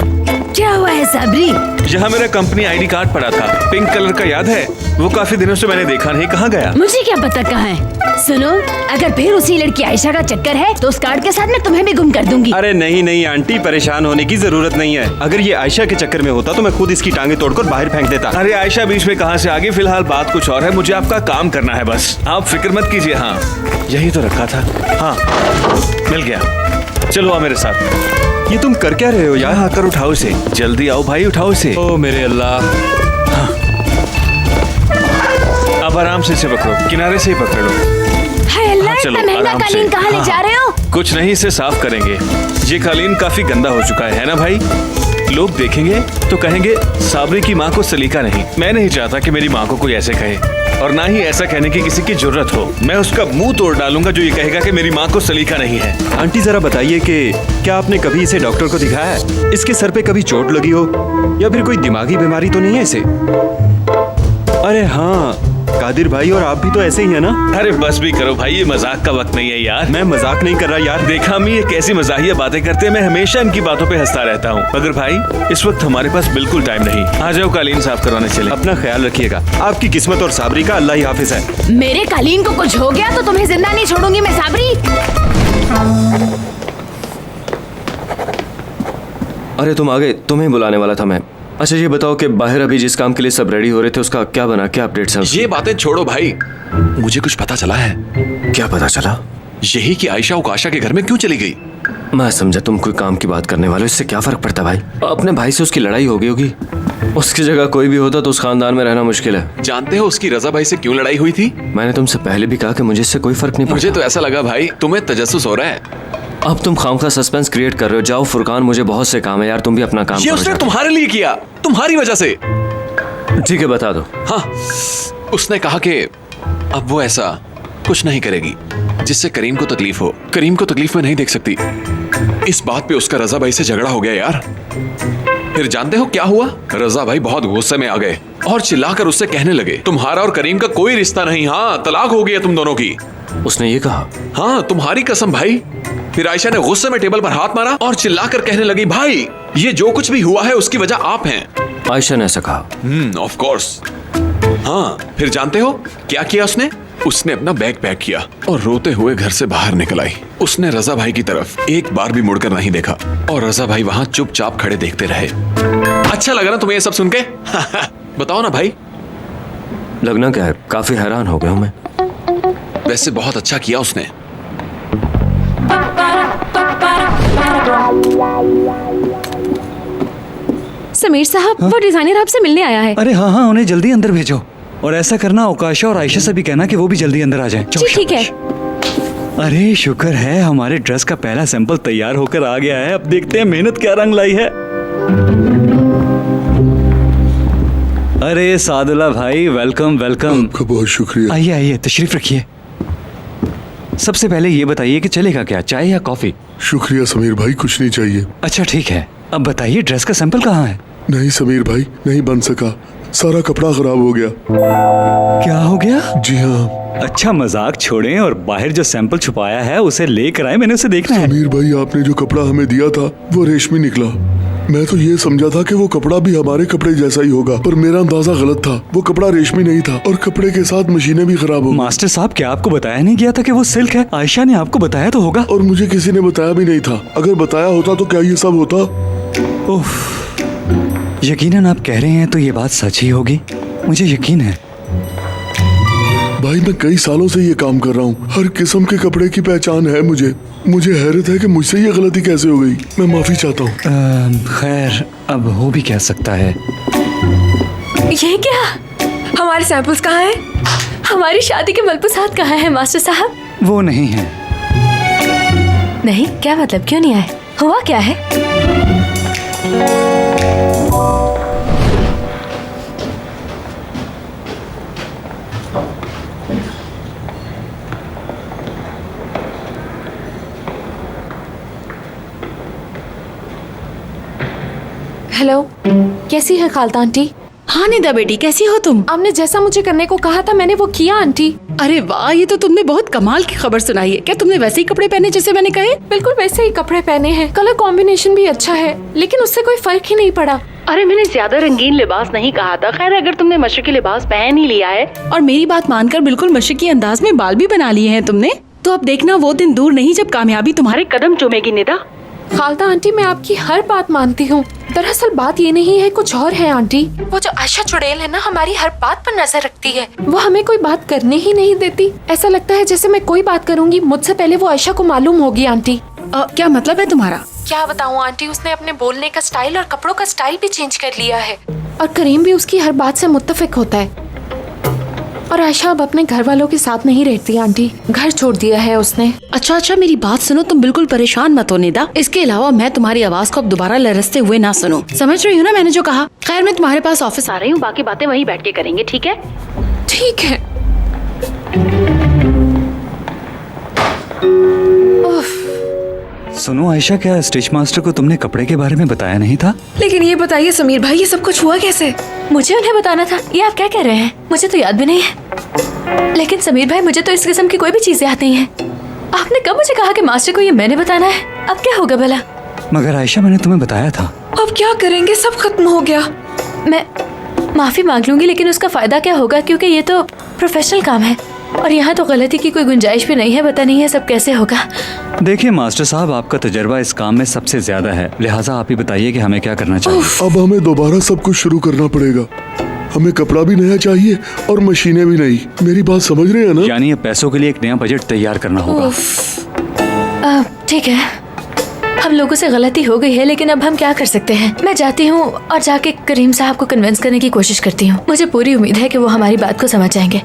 क्या हुआ है साबरी? यहाँ मेरा कंपनी आईडी कार्ड पड़ा था, पिंक कलर का, याद है? वो काफी दिनों से मैंने देखा नहीं, कहाँ गया? मुझे क्या पता कहाँ है। सुनो, अगर फिर उसी लड़की आयशा का चक्कर है तो उस कार्ड के साथ मैं तुम्हें भी गुम कर दूंगी। अरे नहीं नहीं आंटी, परेशान होने की जरूरत नहीं है। अगर ये आयशा के चक्कर में होता तो मैं खुद इसकी टांगे तोड़कर बाहर फेंक देता। अरे आयशा बीच में कहाँ से आ गई? फिलहाल बात कुछ और है, मुझे आपका काम करना है बस, आप फिक्र मत कीजिए। हाँ, यही तो रखा था। हाँ, मिल गया। चलो आओ मेरे साथ। ये तुम कर क्या रहे हो यार? आकर उठाओ इसे, जल्दी आओ भाई, उठाओ इसे। ओ मेरे अल्लाह। हाँ। अब आराम से इसे पकड़ो, किनारे से ही पकड़ लो। हाय अल्लाह, चलो, इतना महंगा आराम से। कालीन कहाँ ले जा रहे हो? कुछ नहीं, इसे साफ करेंगे। ये कालीन काफी गंदा हो चुका है ना भाई? लोग देखेंगे तो कहेंगे साबरी की माँ को सलीका नहीं। मैं नहीं चाहता कि मेरी माँ को कोई ऐसे कहे, और ना ही ऐसा कहने की किसी की जरूरत हो। मैं उसका मुंह तोड़ डालूंगा जो ये कहेगा कि मेरी माँ को सलीका नहीं है। आंटी जरा बताइए कि क्या आपने कभी इसे डॉक्टर को दिखाया है? इसके सर पे कभी चोट लगी हो या फिर कोई दिमागी बीमारी तो नहीं है इसे? अरे हाँ, कादिर भाई और आप भी तो ऐसे ही है ना? अरे बस भी करो भाई, ये मजाक का वक्त नहीं है यार। मैं मजाक नहीं कर रहा यार। देखा अम्मी, ये कैसी मजाहिया बातें करते हैं, मैं हमेशा इनकी बातों पे हंसता रहता हूँ। मगर भाई, इस वक्त हमारे पास बिल्कुल टाइम नहीं। आ जाओ, कालीन साफ करवाने चले। अपना ख्याल रखिएगा। आपकी किस्मत और साबरी का अल्लाह ही हाफिज है। मेरे कालीन को कुछ हो गया तो तुम्हें जिंदा नहीं छोड़ूंगी मैं साबरी। अरे तुम आ गए, तुम्हें बुलाने वाला था मैं। अच्छा ये बताओ कि बाहर अभी जिस काम के लिए सब रेडी हो रहे थे उसका क्या बना, क्या अपडेट्स हैं? ये बातें छोड़ो भाई, मुझे कुछ पता चला है। क्या पता चला? यही कि आयशा उकाशा के घर में क्यों चली गई। मैं समझा तुम कोई काम की बात करने वाले हो, इससे क्या फर्क पड़ता भाई? अपने भाई से उसकी लड़ाई हो गई होगी, उसकी जगह कोई भी होता तो उस खानदान में रहना मुश्किल है। जानते हो उसकी रजा भाई से क्यों लड़ाई हुई थी? मैंने तुमसे पहले भी कहा कि मुझे इससे कोई फर्क नहीं पड़ता। मुझे तो ऐसा लगा भाई तुम्हें तजस्सुस हो रहा है। अब तुम खामखा सस्पेंस क्रिएट कर रहे हो। जाओ फुरकान, मुझे बहुत से काम है यार, तुम भी अपना काम ये करो। उसने तुम्हारे लिए किया, तुम्हारी वजह से। ठीक है बता दो। हाँ, उसने कहा कि अब वो ऐसा कुछ नहीं करेगी जिससे करीम को तकलीफ हो। करीम को तकलीफ में नहीं देख सकती। इस बात पे उसका रजा भाई से झगड़ा हो गया यार। फिर जानते हो क्या हुआ? रजा भाई बहुत गुस्से में आ गए और चिल्लाकर उससे कहने लगे तुम्हारा और करीम का कोई रिश्ता नहीं, हाँ तलाक हो गई है तुम दोनों की। उसने ये कहा? हाँ तुम्हारी कसम भाई। फिर आयशा ने गुस्से में टेबल पर हाथ मारा और चिल्लाकर कहने लगी भाई ये जो कुछ भी हुआ है उसकी वजह आप हैं। आयशा ने ऐसा कहा? Of course. हाँ फिर जानते हो क्या किया उसने? उसने अपना बैग पैक किया और रोते हुए घर से बाहर निकल आई। उसने रजा भाई की तरफ एक बार भी मुड़कर नहीं देखा और रजा भाई वहां चुपचाप खड़े देखते रहे। अच्छा लगा ना तुम्हें ये सब सुन के? बताओ ना भाई। लगना क्या है, काफी हैरान हो गया हूं मैं। वैसे बहुत अच्छा किया उसने। समीर साहब वो डिजाइनर आपसे मिलने आया है। अरे हाँ हाँ, उन्हें जल्दी अंदर भेजो। और ऐसा करना अवकाशा और आयशा से भी कहना कि वो भी जल्दी अंदर आ जाएं। जी ठीक है। अरे शुक्र है हमारे ड्रेस का पहला सैंपल तैयार होकर आ गया है। अब देखते हैं मेहनत क्या रंग लाई है। अरे सादुल्ला भाई, वेलकम वेलकम। आपका बहुत शुक्रिया। आइए आइए, तशरीफ रखिए। सबसे पहले ये बताइए कि चलेगा क्या, चाय या कॉफी? शुक्रिया समीर भाई, कुछ नहीं चाहिए। अच्छा ठीक है। अब बताइए ड्रेस का सैंपल कहाँ है? नहीं समीर भाई, नहीं बन सका, सारा कपड़ा खराब हो गया। क्या हो गया? जी हाँ। अच्छा मजाक छोड़ें और बाहर जो सैंपल छुपाया है उसे लेकर आए, मैंने उसे देखना है। समीर भाई आपने जो कपड़ा हमें दिया था वो रेशमी निकला। मैं तो ये समझा था कि वो कपड़ा भी हमारे कपड़े जैसा ही होगा, पर मेरा अंदाजा गलत था। वो कपड़ा रेशमी नहीं था और कपड़े के साथ मशीनें भी खराब हो। मास्टर साहब क्या आपको बताया नहीं गया था कि वो सिल्क है? आयशा ने आपको बताया तो होगा। और मुझे किसी ने बताया भी नहीं था। अगर बताया होता तो क्या ये सब होता? उफ, यकीनन आप कह रहे हैं तो ये बात सच ही होगी, मुझे यकीन है। भाई मैं कई सालों से ये काम कर रहा हूँ, हर किस्म के कपड़े की पहचान है मुझे हैरत है कि मुझसे ये गलती कैसे हो गई। मैं माफी चाहता हूँ। खैर अब हो भी क्या सकता है। ये क्या? हमारे सैंपल्स कहाँ हैं? हमारी शादी के मलबूसात कहाँ हैं मास्टर साहब? वो नहीं है। नहीं? क्या मतलब, क्यों नहीं आए? हुआ क्या है? हेलो, कैसी है खालता आंटी? हाँ निदा बेटी, कैसी हो तुम? आपने जैसा मुझे करने को कहा था मैंने वो किया आंटी। अरे वाह, ये तो तुमने बहुत कमाल की खबर सुनाई है। क्या तुमने वैसे ही कपड़े पहने जैसे मैंने कहे? बिल्कुल वैसे ही कपड़े पहने हैं, कलर कॉम्बिनेशन भी अच्छा है, लेकिन उससे कोई फर्क ही नहीं पड़ा। अरे मैंने ज्यादा रंगीन लिबास नहीं कहा था। खैर अगर तुमने मशरकी लिबास पहन ही लिया है और मेरी बात मानकर बिल्कुल मशरकी अंदाज में बाल भी बना लिए हैं तुमने, तो अब देखना वो दिन दूर नहीं जब कामयाबी तुम्हारे कदम चूमेगी निदा। खालता आंटी मैं आपकी हर बात मानती हूँ, दरअसल बात ये नहीं है, कुछ और है आंटी। वो जो आयशा चुड़ैल है ना, हमारी हर बात पर नजर रखती है। वो हमें कोई बात करने ही नहीं देती। ऐसा लगता है जैसे मैं कोई बात करूँगी मुझसे पहले वो आयशा को मालूम होगी आंटी। क्या मतलब है तुम्हारा? क्या बताऊँ आंटी, उसने अपने बोलने का स्टाइल और कपड़ों का स्टाइल भी चेंज कर लिया है और करीम भी उसकी हर बात से मुत्तफिक होता है। और आयशा अब अपने घर वालों के साथ नहीं रहती आंटी, घर छोड़ दिया है उसने। अच्छा मेरी बात सुनो, तुम बिल्कुल परेशान मत हो निदा। इसके अलावा मैं तुम्हारी आवाज को अब दोबारा लरसते हुए ना सुनो। समझ रही हो ना मैंने जो कहा? खैर मैं तुम्हारे पास ऑफिस आ रही हूँ, बाकी बातें वहीं बैठ के करेंगे, ठीक है? ठीक है। सुनो आयशा, क्या स्टिच मास्टर को तुमने कपड़े के बारे में बताया नहीं था? लेकिन ये बताइए समीर भाई, ये सब कुछ हुआ कैसे? मुझे उन्हें बताना था, ये आप क्या कह रहे हैं? मुझे तो याद भी नहीं है। लेकिन समीर भाई मुझे तो इस किस्म की कोई भी चीजें याद नहीं है। आपने कब मुझे कहा कि मास्टर को ये मैंने बताना है? अब क्या होगा भला? मगर आयशा मैंने तुम्हें बताया था। अब क्या करेंगे, सब खत्म हो गया। मैं माफी मांग लूंगी, लेकिन उसका फायदा क्या होगा, क्योंकि ये तो प्रोफेशनल काम है और यहाँ तो गलती की कोई गुंजाइश भी नहीं है। पता नहीं है सब कैसे होगा। देखिए मास्टर साहब, आपका तजर्बा इस काम में सबसे ज्यादा है, लिहाजा आप ही बताइए कि हमें क्या करना चाहिए। अब हमें दोबारा सब कुछ शुरू करना पड़ेगा। हमें कपड़ा भी नया चाहिए और मशीनें भी नई। मेरी बात समझ रहे हैं ना? यानी अब पैसों के लिए एक नया बजट तैयार करना होगा। ठीक है, हम लोगों से गलती हो गई है, लेकिन अब हम क्या कर सकते हैं? मैं जाती हूँ और जाके करीम साहब को कन्विंस करने की कोशिश करती हूँ। मुझे पूरी उम्मीद है कि वो हमारी बात को समझ जाएंगे।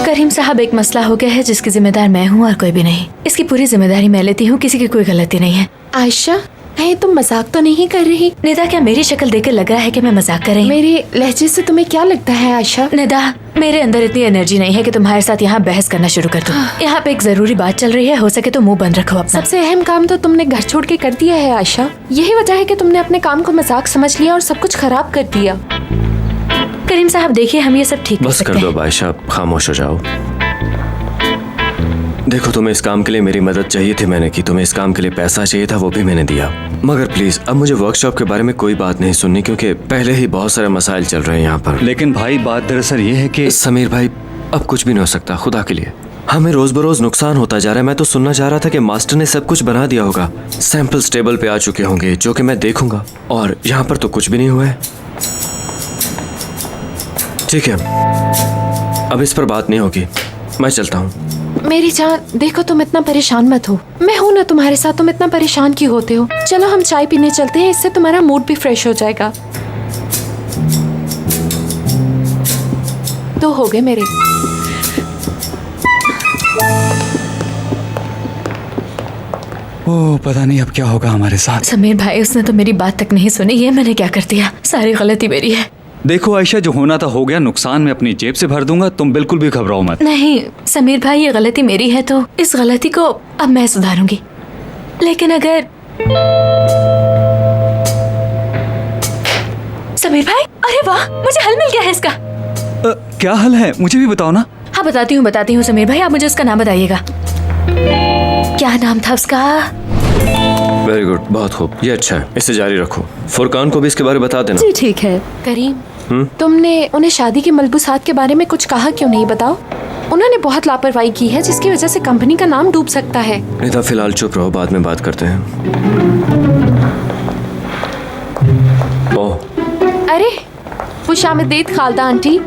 करीम साहब, एक मसला हो गया है जिसकी जिम्मेदार मैं हूँ और कोई भी नहीं। इसकी पूरी जिम्मेदारी मैं लेती हूँ, किसी की कोई गलती नहीं है। आयशा, कहीं तुम मजाक तो नहीं कर रही? निदा, क्या मेरी शक्ल देखकर लग रहा है कि मैं मजाक कर रही हूँ? मेरे लहजे से तुम्हें क्या लगता है आयशा? निदा, मेरे अंदर इतनी एनर्जी नहीं है कि तुम्हारे साथ यहाँ बहस करना शुरू कर दूँ। यहाँ पे एक जरूरी बात चल रही है, हो सके तो मुंह बंद रखो अपना। सबसे अहम काम तो तुमने घर छोड़ के कर दिया है आयशा। यही वजह है कि तुमने अपने काम को मजाक समझ लिया और सब कुछ खराब कर दिया। करीम साहब, देखिए हम ये सब ठीक बस कर दो आयशा, खामोश हो जाओ। देखो, तुम्हें इस काम के लिए मेरी मदद चाहिए थी, मैंने की। तुम्हें इस काम के लिए पैसा चाहिए था, वो भी मैंने दिया। मगर प्लीज अब मुझे वर्कशॉप के बारे में कोई बात नहीं सुननी, क्योंकि पहले ही बहुत सारे मसाइल चल रहे हैं यहाँ पर। लेकिन भाई, बात दरअसल ये है कि समीर भाई, अब कुछ भी नहीं हो सकता, खुदा के लिए। हमें रोज बरोज नुकसान होता जा रहा है। मैं तो सुनना चाह रहा था कि मास्टर ने सब कुछ बना दिया होगा, सैंपल्स टेबल पे आ चुके होंगे जो कि मैं देखूंगा, और यहाँ पर तो कुछ भी नहीं हुआ है। ठीक है, अब इस पर बात नहीं होगी, मैं चलता हूँ। मेरी जान, देखो तुम इतना परेशान मत हो, मैं हूँ ना तुम्हारे साथ। तुम इतना परेशान क्यों होते हो? चलो हम चाय पीने चलते हैं, इससे तुम्हारा मूड भी फ्रेश हो जाएगा। तो हो गए मेरे। ओह, पता नहीं अब क्या होगा हमारे साथ। समीर भाई, उसने तो मेरी बात तक नहीं सुनी। ये मैंने क्या कर दिया? सारी गलती मेरी है। देखो आयशा, जो होना था हो गया, नुकसान मैं अपनी जेब से भर दूंगा, तुम बिल्कुल भी घबराओ मत। नहीं समीर भाई, ये गलती मेरी है तो इस गलती को अब मैं सुधारूंगी। लेकिन अगर समीर भाई, अरे वाह, मुझे हल मिल गया है इसका। क्या हल है, मुझे भी बताओ ना। हाँ बताती हूँ समीर भाई, आप मुझे उसका नाम बताइएगा। क्या नाम था उसका? वेरी गुड, बहुत खूब, ये अच्छा है, इसे जारी रखो। फुरकान को भी इसके बारे में बता देना। जी ठीक है। करीम, तुमने उन्हें शादी के मलबूसात के बारे में कुछ कहा क्यों नहीं? बताओ। उन्होंने बहुत लापरवाही की है जिसकी वजह से कंपनी का नाम डूब सकता है। निदा, फिलहाल चुप रहो, बाद में बात करते हैं। ओह, अरे खुशामदीद खालदा आंटी।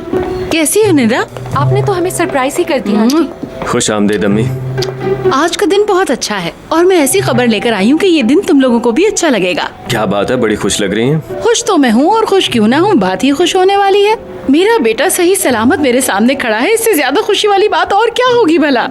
कैसी हो निदा? आपने तो हमें सरप्राइज ही कर दिया आंटी। खुश आमदीद अम्मी। आज का दिन बहुत अच्छा है और मैं ऐसी खबर लेकर आई हूँ कि ये दिन तुम लोगों को भी अच्छा लगेगा। क्या बात है, बड़ी खुश लग रही हैं। खुश तो मैं हूँ और खुश क्यों ना हूँ, बात ही खुश होने वाली है। मेरा बेटा सही सलामत मेरे सामने खड़ा है, इससे ज्यादा खुशी वाली बात और क्या होगी भला।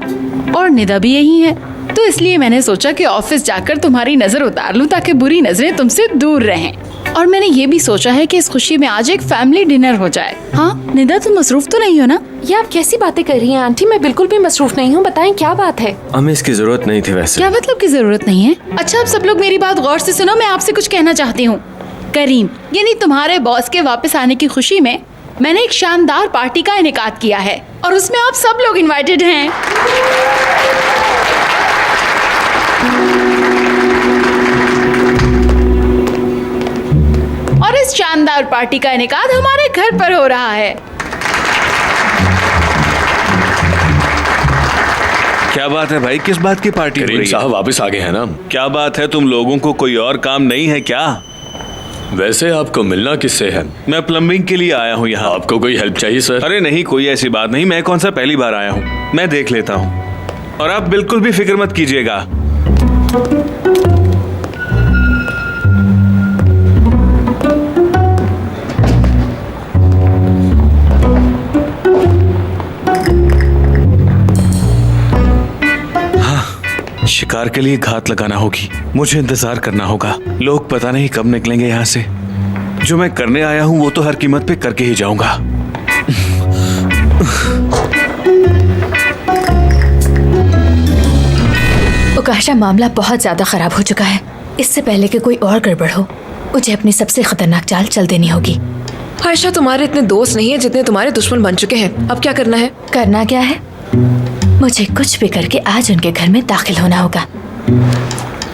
और निदा भी यही है, तो इसलिए मैंने सोचा कि ऑफिस जाकर तुम्हारी नजर उतार लूं ताकि बुरी नजरें तुमसे दूर रहें। और मैंने ये भी सोचा है कि इस खुशी में आज एक फैमिली डिनर हो जाए। हाँ निदा, तुम मसरूफ तो नहीं हो ना? ये आप कैसी बातें कर रही हैं आंटी? मैं बिल्कुल भी मसरूफ नहीं हूँ। बताएं क्या बात है? हमें इसकी जरूरत नहीं थी वैसे। क्या मतलब की जरूरत नहीं है? अच्छा, अब सब लोग मेरी बात गौर से सुनो, मैं आपसे कुछ कहना चाहती हूँ। करीम, यानी तुम्हारे बॉस के वापस आने की खुशी में मैंने एक शानदार पार्टी का इनेकाद किया है और उसमें आप सब लोग इनवाइटेड हैं। और इस शानदार पार्टी का इनेकाद हमारे घर पर हो रहा है। क्या बात है भाई, किस बात की पार्टी हो रही है? साहब वापस आ गए हैं ना। क्या बात है, तुम लोगों को कोई और काम नहीं है क्या? वैसे आपको मिलना किससे है? मैं प्लम्बिंग के लिए आया हूँ यहाँ। आपको कोई हेल्प चाहिए सर? अरे नहीं, कोई ऐसी बात नहीं, मैं कौन सा पहली बार आया हूँ, मैं देख लेता हूँ और आप बिल्कुल भी फिक्र मत कीजिएगा। शिकार के लिए घात लगाना होगी, मुझे इंतजार करना होगा। लोग पता नहीं कब निकलेंगे यहाँ से। जो मैं करने आया हूँ वो तो हर कीमत पे करके ही जाऊंगा। उकाशा, मामला बहुत ज्यादा खराब हो चुका है। इससे पहले कि कोई और गड़बड़ हो, मुझे अपनी सबसे खतरनाक चाल चल देनी होगी। आयशा, तुम्हारे इतने दोस्त नहीं है जितने तुम्हारे दुश्मन बन चुके हैं। अब क्या करना है? करना क्या है? मुझे कुछ भी करके आज उनके घर में दाखिल होना होगा।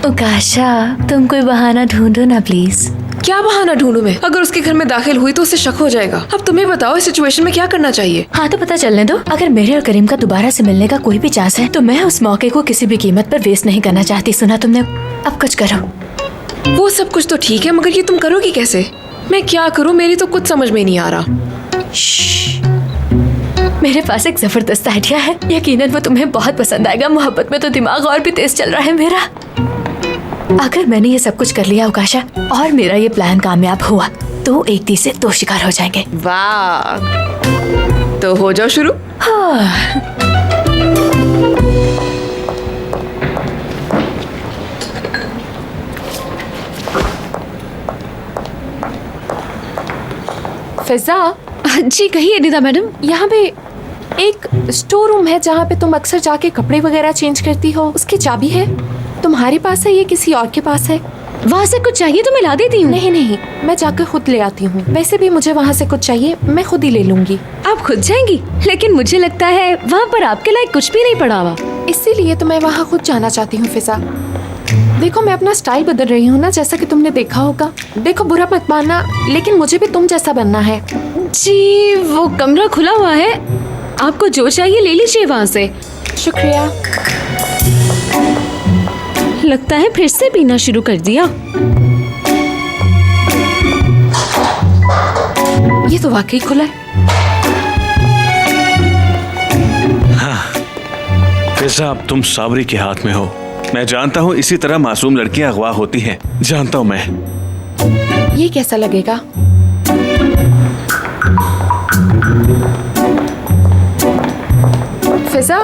उकाशा, तुम कोई बहाना ढूंढो ना प्लीज। क्या बहाना ढूंढूं मैं? अगर उसके घर में दाखिल हुई तो उसे शक हो जाएगा। अब तुम्हें बताओ इस सिचुएशन में क्या करना चाहिए? हाँ तो पता चलने दो। अगर मेरे और करीम का दोबारा से मिलने का कोई भी चांस है तो मैं उस मौके को किसी भी कीमत पर वेस्ट नहीं करना चाहती। सुना तुमने? अब कुछ करो। वो सब कुछ तो ठीक है, मगर ये तुम करोगी कैसे? मैं क्या करूँ, मेरी तो कुछ समझ में नहीं आ रहा। मेरे पास एक जबरदस्त आइडिया है, यकीनन वो तुम्हें बहुत पसंद आएगा। मोहब्बत में तो दिमाग और भी तेज चल रहा है मेरा। अगर मैंने ये सब कुछ कर लिया उकाशा और मेरा ये प्लान कामयाब हुआ तो एक तीर से 2 शिकार हो जाएंगे। वाह, तो हो जाओ शुरू। हाँ। फिजा। जी कहिए निदा मैडम। यहाँ पे एक स्टोर रूम है जहाँ पे तुम अक्सर जाके कपड़े वगैरह चेंज करती हो, उसकी चाबी है? तुम्हारे पास है या किसी और के पास है? वहाँ से कुछ चाहिए तो मैं ला देती हूँ। नहीं नहीं, मैं जाकर खुद ले आती हूँ। वैसे भी मुझे वहाँ से कुछ चाहिए, मैं खुद ही ले लूंगी। आप खुद जाएंगी? लेकिन मुझे लगता है वहाँ पर आपके लायक कुछ भी नहीं पड़ा हुआ। इसीलिए तो मैं वहाँ खुद जाना चाहती हूँ फिजा। देखो मैं अपना स्टाइल बदल रही हूँ ना, जैसा कि तुमने देखा होगा। देखो बुरा मत मानना, लेकिन मुझे भी तुम जैसा बनना है। जी वो कमरा खुला हुआ है, आपको जो चाहिए ले लीजिए वहाँ से। शुक्रिया। लगता है फिर से पीना शुरू कर दिया। ये तो वाकई खुला है। फिजा अब तुम साबरी के हाथ में हो। मैं जानता हूँ इसी तरह मासूम लड़कियां अगवा होती हैं, जानता हूँ मैं। ये कैसा लगेगा? फिजा,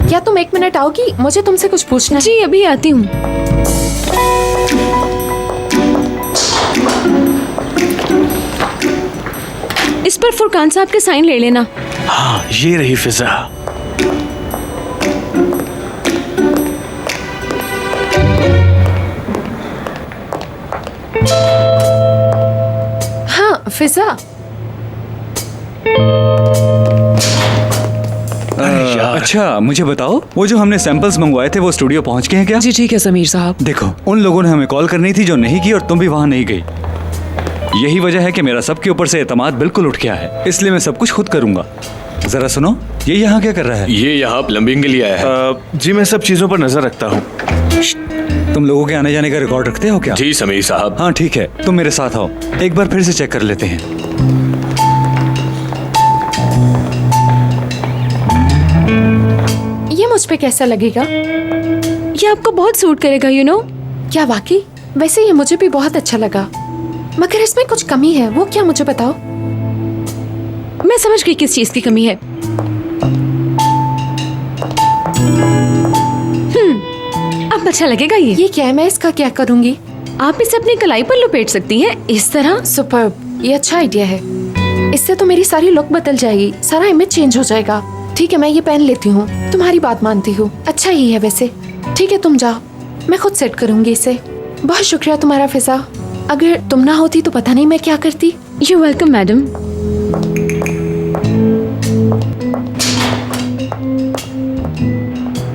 क्या तुम 1 मिनट आओगी? मुझे तुमसे कुछ पूछना है। जी अभी आती हूँ। इस पर फुरकान साहब के साइन ले लेना। हाँ ये रही फिजा। हाँ फिजा। अच्छा मुझे बताओ, वो जो हमने सैंपल्स मंगवाए थे वो स्टूडियो पहुंच गए हैं क्या? जी ठीक है समीर साहब। देखो उन लोगों ने हमें कॉल करनी थी जो नहीं की, और तुम भी वहां नहीं गई। यही वजह है कि मेरा सबके ऊपर से एतमाद बिल्कुल उठ गया है, इसलिए मैं सब कुछ खुद करूंगा। जरा सुनो, ये यहाँ क्या कर रहा है? ये यहाँ प्लम्बिंग के लिए आया है। जी मैं सब चीजों पर नजर रखता हूँ। तुम लोगों के आने जाने का रिकॉर्ड रखते हो क्या? जी समीर साहब। हाँ ठीक है, तुम मेरे साथ आओ, एक बार फिर से चेक कर लेते हैं। ये मुझ पे कैसा लगेगा? ये आपको बहुत सूट करेगा यू नो। क्या वाकई? वैसे ये मुझे भी बहुत अच्छा लगा, मगर इसमें कुछ कमी है। वो क्या, मुझे बताओ। मैं समझ गई किस चीज की कमी है। अब अच्छा लगेगा ये। ये क्या है? मैं इसका क्या करूंगी? आप इसे अपनी कलाई पर लपेट सकती हैं इस तरह। सुपर्ब, ये अच्छा आइडिया है। इससे तो मेरी सारी लुक बदल जाएगी, सारा इमेज चेंज हो जाएगा। ठीक है मैं ये पहन लेती हूँ, तुम्हारी बात मानती हूँ। अच्छा ही है वैसे। ठीक है तुम जाओ, मैं खुद सेट करूंगी इसे। बहुत शुक्रिया तुम्हारा फिजा, अगर तुम ना होती तो पता नहीं मैं क्या करती। You welcome madam.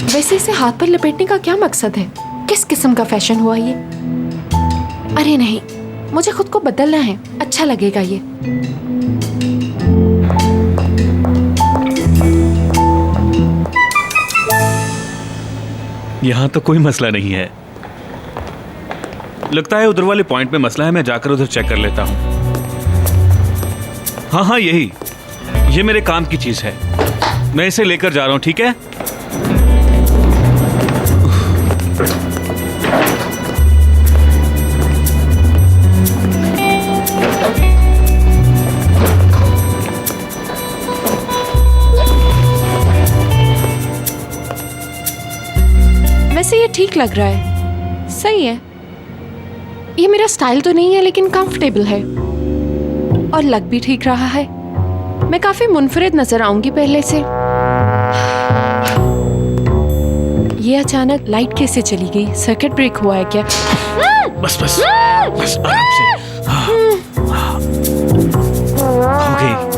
वैसे इसे हाथ पर लपेटने का क्या मकसद है? किस किस्म का फैशन हुआ ये? अरे नहीं, मुझे खुद को बदलना है, अच्छा लगेगा ये। यहाँ तो कोई मसला नहीं है। लगता है उधर वाले पॉइंट में मसला है, मैं जाकर उधर चेक कर लेता हूँ। हाँ हाँ यही, ये मेरे काम की चीज है, मैं इसे लेकर जा रहा हूँ। ठीक है वैसे ये ठीक लग रहा है, सही है। ये मेरा स्टाइल तो नहीं है लेकिन कंफर्टेबल है और लग भी ठीक रहा है। मैं काफी मुनफरिद नजर आऊंगी पहले से। ये अचानक लाइट कैसे चली गई? सर्किट ब्रेक हुआ है क्या? बस बस बस आराम से। हाँ, हो गई।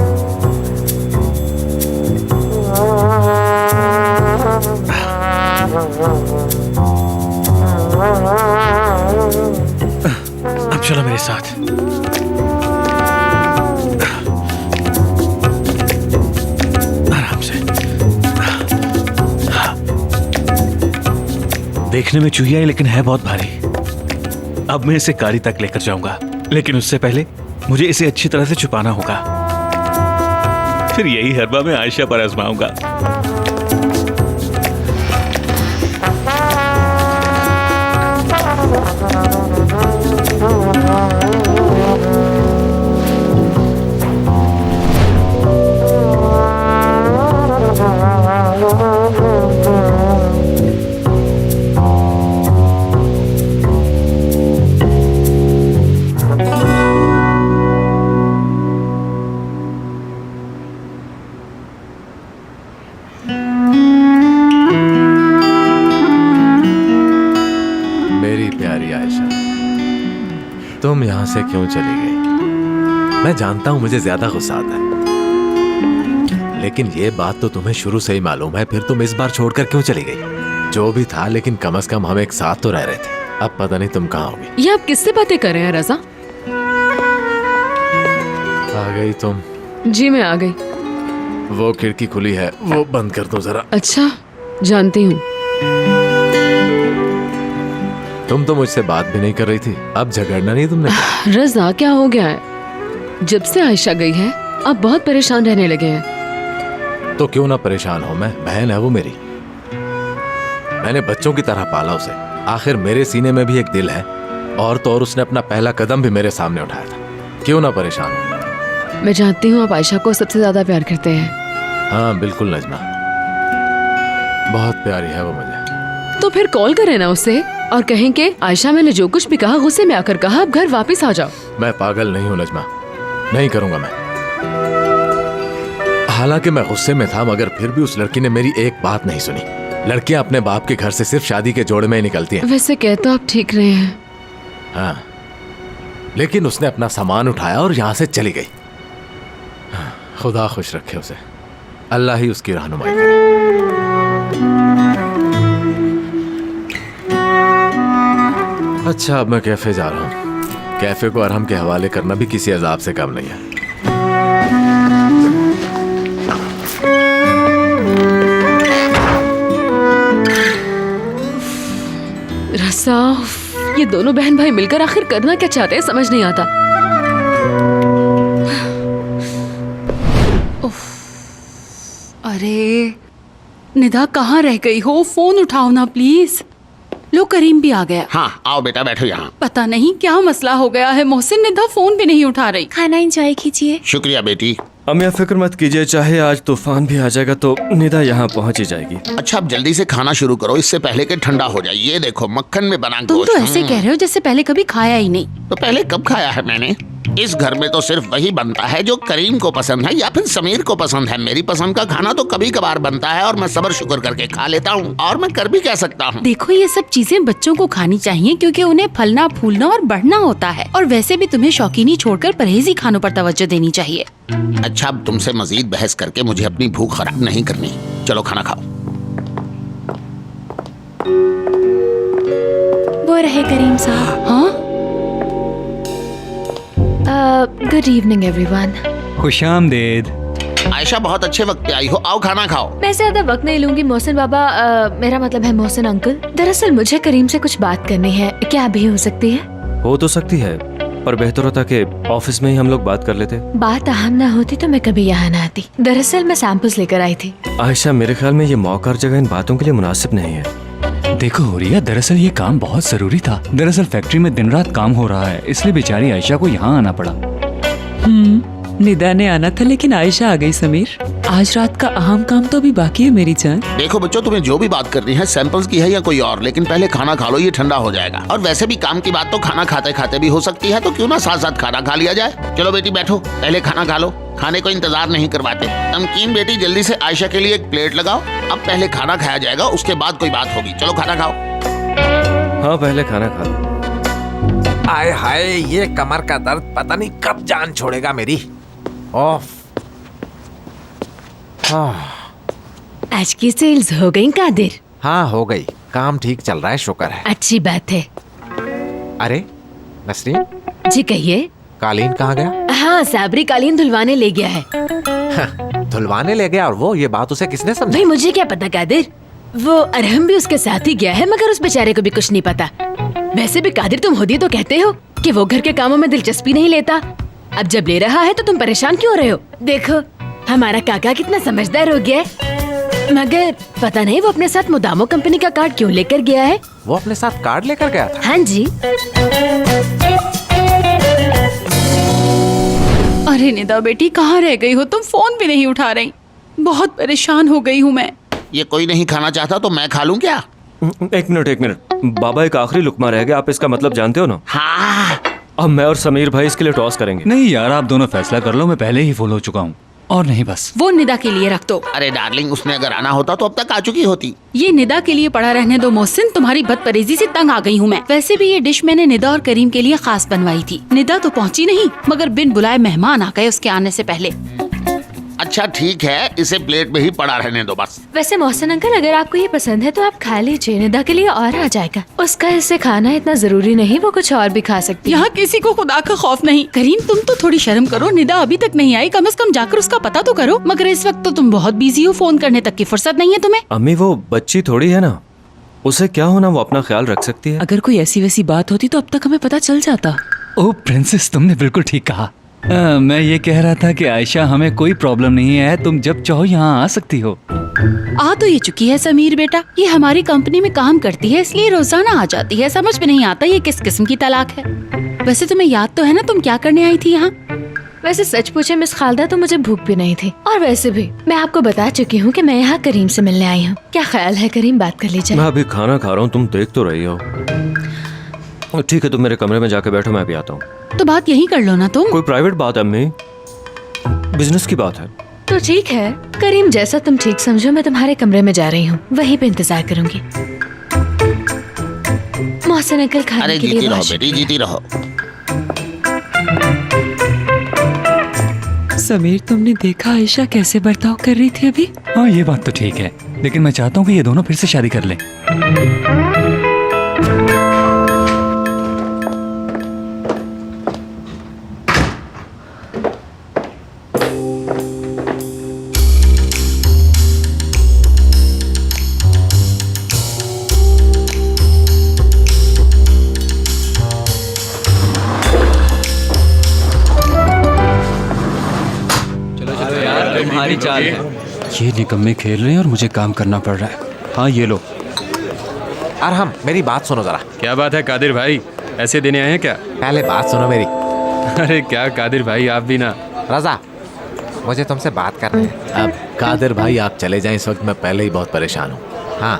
अब चलो मेरे साथ। आराम से। देखने में चूहिया है लेकिन है बहुत भारी। अब मैं इसे कारी तक लेकर जाऊंगा, लेकिन उससे पहले मुझे इसे अच्छी तरह से छुपाना होगा। फिर यही हरबा मैं आयशा पर आजमाऊंगा। क्यों चली गई? मैं जानता हूं मुझे ज्यादा गुस्सा आता है, लेकिन ये बात तो तुम्हें शुरू से ही मालूम है, फिर तुम इस बार छोड़कर क्यों चली गई? जो भी था, लेकिन कम से कम हम एक साथ तो रह रहे थे। अब पता नहीं तुम कहाँ होगी। ये आप किससे बातें कर रहे हैं रजा? आ गई तुम? जी मैं आ गई। वो खिड़की खुली है, वो बंद कर दो जरा। अच्छा, जानती हूँ। तुम तो मुझसे बात भी नहीं कर रही थी, अब झगड़ना नहीं तुमने? रजा क्या हो गया है? जब से आयशा गई है आप बहुत परेशान रहने लगे हैं। तो क्यों ना परेशान हो, मैं बहन है वो मेरी। मैंने बच्चों की तरह पाला उसे। आखिर मेरे सीने में भी एक दिल है, और तो और उसने अपना पहला कदम भी मेरे सामने उठाया था। क्यों ना परेशान हो। मैं जानती हूँ आप आयशा को सबसे ज्यादा प्यार करते हैं। हाँ बिल्कुल नजमा, बहुत प्यारी है वो मुझे। तो फिर कॉल करें ना उसे और कहें कि आयशा मैंने जो कुछ भी कहा गुस्से में आकर कहा, अब घर वापस आ जाओ। मैं पागल नहीं हूँ नजमा, नहीं करूंगा मैं। हालांकि मैं गुस्से में था, मगर फिर भी उस लड़की ने मेरी एक बात नहीं सुनी। लड़कियां अपने बाप के घर से सिर्फ शादी के जोड़े में ही निकलती हैं। वैसे कह तो आप ठीक रहे हैं। हाँ, लेकिन उसने अपना सामान उठाया और यहाँ से चली गई। हाँ, खुदा खुश रखे उसे, अल्लाह ही उसकी रहनुमाई करे। अच्छा, अब मैं कैफे जा रहा हूँ। कैफे को अरहम के हवाले करना भी किसी अजाब से कम नहीं है। रसा, ये दोनों बहन भाई मिलकर आखिर करना क्या चाहते हैं समझ नहीं आता। अरे निदा कहाँ रह गई हो? फोन उठाओ ना प्लीज। लो करीम भी आ गया। हाँ आओ बेटा, बैठो यहाँ। पता नहीं क्या मसला हो गया है, मोहसिन निदा फोन भी नहीं उठा रही। खाना एंजॉय कीजिए। शुक्रिया बेटी। अम्मी फिक्र मत कीजिए, चाहे आज तूफान भी आ जाएगा तो निदा यहाँ पहुँच ही जाएगी। अच्छा, अब जल्दी से खाना शुरू करो, इससे पहले कि ठंडा हो जाए। ये देखो मक्खन में बना तुम गोश्त। तो ऐसे कह रहे हो जैसे पहले कभी खाया ही नहीं। तो पहले कब खाया है मैंने? इस घर में तो सिर्फ वही बनता है जो करीम को पसंद है या फिर समीर को पसंद है। मेरी पसंद का खाना तो कभी कभार बनता है और मैं सब्र शुक्र करके खा लेता हूँ, और मैं कर भी कह सकता हूँ। देखो, ये सब चीजें बच्चों को खानी चाहिए क्योंकि उन्हें फलना फूलना और बढ़ना होता है। और वैसे भी तुम्हें शौकीनी छोड़कर परहेजी खानों पर तवज्जो देनी चाहिए। अच्छा, अब तुमसे मजीद बहस करके मुझे अपनी भूख खराब नहीं करनी। चलो खाना खाओ। वो रहे करीम साहब। हाँ, गुड इवनिंग एवरीवन। खुशामदीद। आयशा बहुत अच्छे वक्त पे आई हो, आओ खाना खाओ। मैं ज्यादा वक्त नहीं लूंगी मोहसिन बाबा, मेरा मतलब है मोहसिन अंकल। दरअसल मुझे करीम से कुछ बात करनी है, क्या अभी हो सकती है? हो तो सकती है, पर बेहतर होता कि ऑफिस में ही हम लोग बात कर लेते। बात अहम ना होती तो मैं कभी यहाँ ना आती। दरअसल मैं सैंपल्स लेकर आई थी। आयशा, मेरे ख्याल में ये मौका और जगह इन बातों के लिए मुनासिब नहीं है। देखो हुरिया, दरअसल ये काम बहुत जरूरी था। दरअसल फैक्ट्री में दिन रात काम हो रहा है, इसलिए बेचारी आयशा को यहाँ आना पड़ा। निदा ने आना था लेकिन आयशा आ गई। समीर, आज रात का अहम काम तो अभी बाकी है मेरी जान। देखो बच्चों, तुम्हें जो भी बात करनी है सैंपल्स की है या कोई और, लेकिन पहले खाना खा लो, ये ठंडा हो जाएगा। और वैसे भी काम की बात तो खाना खाते खाते भी हो सकती है, तो क्यों ना साथ साथ खाना खा लिया जाए। चलो बेटी बैठो, पहले खाना खा लो, खाने को इंतजार नहीं करवाते। तमकीन बेटी, जल्दी से आयशा के लिए एक प्लेट लगाओ। अब पहले खाना खाया जाएगा, उसके बाद कोई बात होगी। चलो खाना खाओ। हाँ, पहले खाना खा लो। आय हाय, ये कमर का दर्द पता नहीं कब जान छोड़ेगा मेरी। ऑफ। आज की सेल्स हो गई कादिर? हाँ हो गई, काम ठीक चल रहा है, शुक्र है। अच्छी बात है। अरे नसरीन जी कहिए। कालीन कहाँ गया? हाँ, साबरी कालीन धुलवाने ले गया है। धुलवाने ले गया? और वो ये बात उसे किसने समझाई? भाई मुझे क्या पता कादिर, वो अरहम भी उसके साथ ही गया है, मगर उस बेचारे को भी कुछ नहीं पता। वैसे भी कादिर, तुम होदी तो कहते हो कि वो घर के कामों में दिलचस्पी नहीं लेता। अब जब ले रहा है तो तुम परेशान क्यों रहे हो? देखो हमारा काका कितना समझदार हो गया है, मगर पता नहीं वो अपने साथ मुदामो कंपनी का कार्ड क्यों लेकर गया है। वो अपने साथ कार्ड लेकर गया था? हाँ जी। अरे निदा बेटी, कहाँ रह गई हो तुम? फोन भी नहीं उठा रही। बहुत परेशान हो गई हूँ मैं। ये कोई नहीं खाना चाहता तो मैं खा लूं क्या? एक मिनट, बाबा एक आखिरी लुकमा रह गया, आप इसका मतलब जानते हो ना? हाँ। अब मैं और समीर भाई इसके लिए टॉस करेंगे। नहीं यार, आप दोनों फैसला कर लो, मैं पहले ही फुल हो चुका हूँ। और नहीं बस। वो निदा के लिए रख दो। अरे डार्लिंग, उसने अगर आना होता तो अब तक आ चुकी होती। ये निदा के लिए पड़ा रहने दो मोहसिन, तुम्हारी बदपरेजी से तंग आ गई हूँ मैं। वैसे भी ये डिश मैंने निदा और करीम के लिए खास बनवाई थी। निदा तो पहुँची नहीं, मगर बिन बुलाए मेहमान आ गए उसके आने से पहले। अच्छा ठीक है, इसे प्लेट में ही पड़ा रहने दो बस। वैसे मोहसिन अंकल, अगर आपको ये पसंद है तो आप खा लीजिए, निदा के लिए और आ जाएगा। उसका इससे खाना इतना जरूरी नहीं, वो कुछ और भी खा सकती है। यहाँ किसी को खुदा का खौफ नहीं। करीम तुम तो थोड़ी शर्म करो, निदा अभी तक नहीं आई, कम से कम जाकर उसका पता तो करो। मगर इस वक्त तो तुम बहुत बिजी हो, फोन करने तक की फुर्सत नहीं है तुम्हें। अम्मी वो बच्ची थोड़ी है ना, उसे क्या होना, वो अपना ख्याल रख सकती है। अगर कोई ऐसी वैसी बात होती तो अब तक हमें पता चल जाता। ओह प्रिंसेस, तुमने बिल्कुल ठीक कहा। मैं ये कह रहा था कि आयशा, हमें कोई प्रॉब्लम नहीं है, तुम जब चाहो यहाँ आ सकती हो। आ तो ये चुकी है समीर बेटा, ये हमारी कंपनी में काम करती है इसलिए रोजाना आ जाती है। समझ में नहीं आता ये किस किस्म की तलाक है। वैसे तुम्हें याद तो है ना तुम क्या करने आई थी यहाँ? वैसे सच पूछे मिस खालदा, तो मुझे भूख भी नहीं थी, और वैसे भी मैं आपको बता चुकी हूँ कि मैं यहाँ करीम से मिलने आई हूँ। क्या ख्याल है करीम, बात कर लीजिए। मैं अभी खाना खा रहा हूँ, तुम देख तो रही हो। ठीक है, तुम मेरे कमरे में जाके बैठो, मैं भी आता हूँ। तो बात यही कर लो ना तुम। कोई प्राइवेट बात है अम्मी, बिजनेस की बात है। तो ठीक है करीम, जैसा तुम ठीक समझो, मैं तुम्हारे कमरे में जा रही हूँ, वहीं पे इंतजार करूंगी। मोहसिन अंकल खाने अरे के लिए जीती रहो बहुत बेटी, जीती रहो। समीर, तुमने देखा आयशा कैसे बर्ताव कर रही थी अभी? हाँ ये बात तो ठीक है, लेकिन मैं चाहता हूँ कि ये दोनों फिर से शादी कर लें। तुम्हारी चाल है। ये निकम्मे खेल रहे हैं और मुझे काम करना पड़ रहा है। हाँ ये लो। अरहम, मेरी बात सुनो जरा। क्या बात है कादिर भाई, ऐसे देने आए हैं क्या? पहले बात सुनो मेरी। अरे क्या कादिर भाई, आप भी ना। रजा, मुझे तुमसे बात करनी है। अब कादिर भाई आप चले जाएं, इस वक्त मैं पहले ही बहुत परेशान हूँ। हाँ,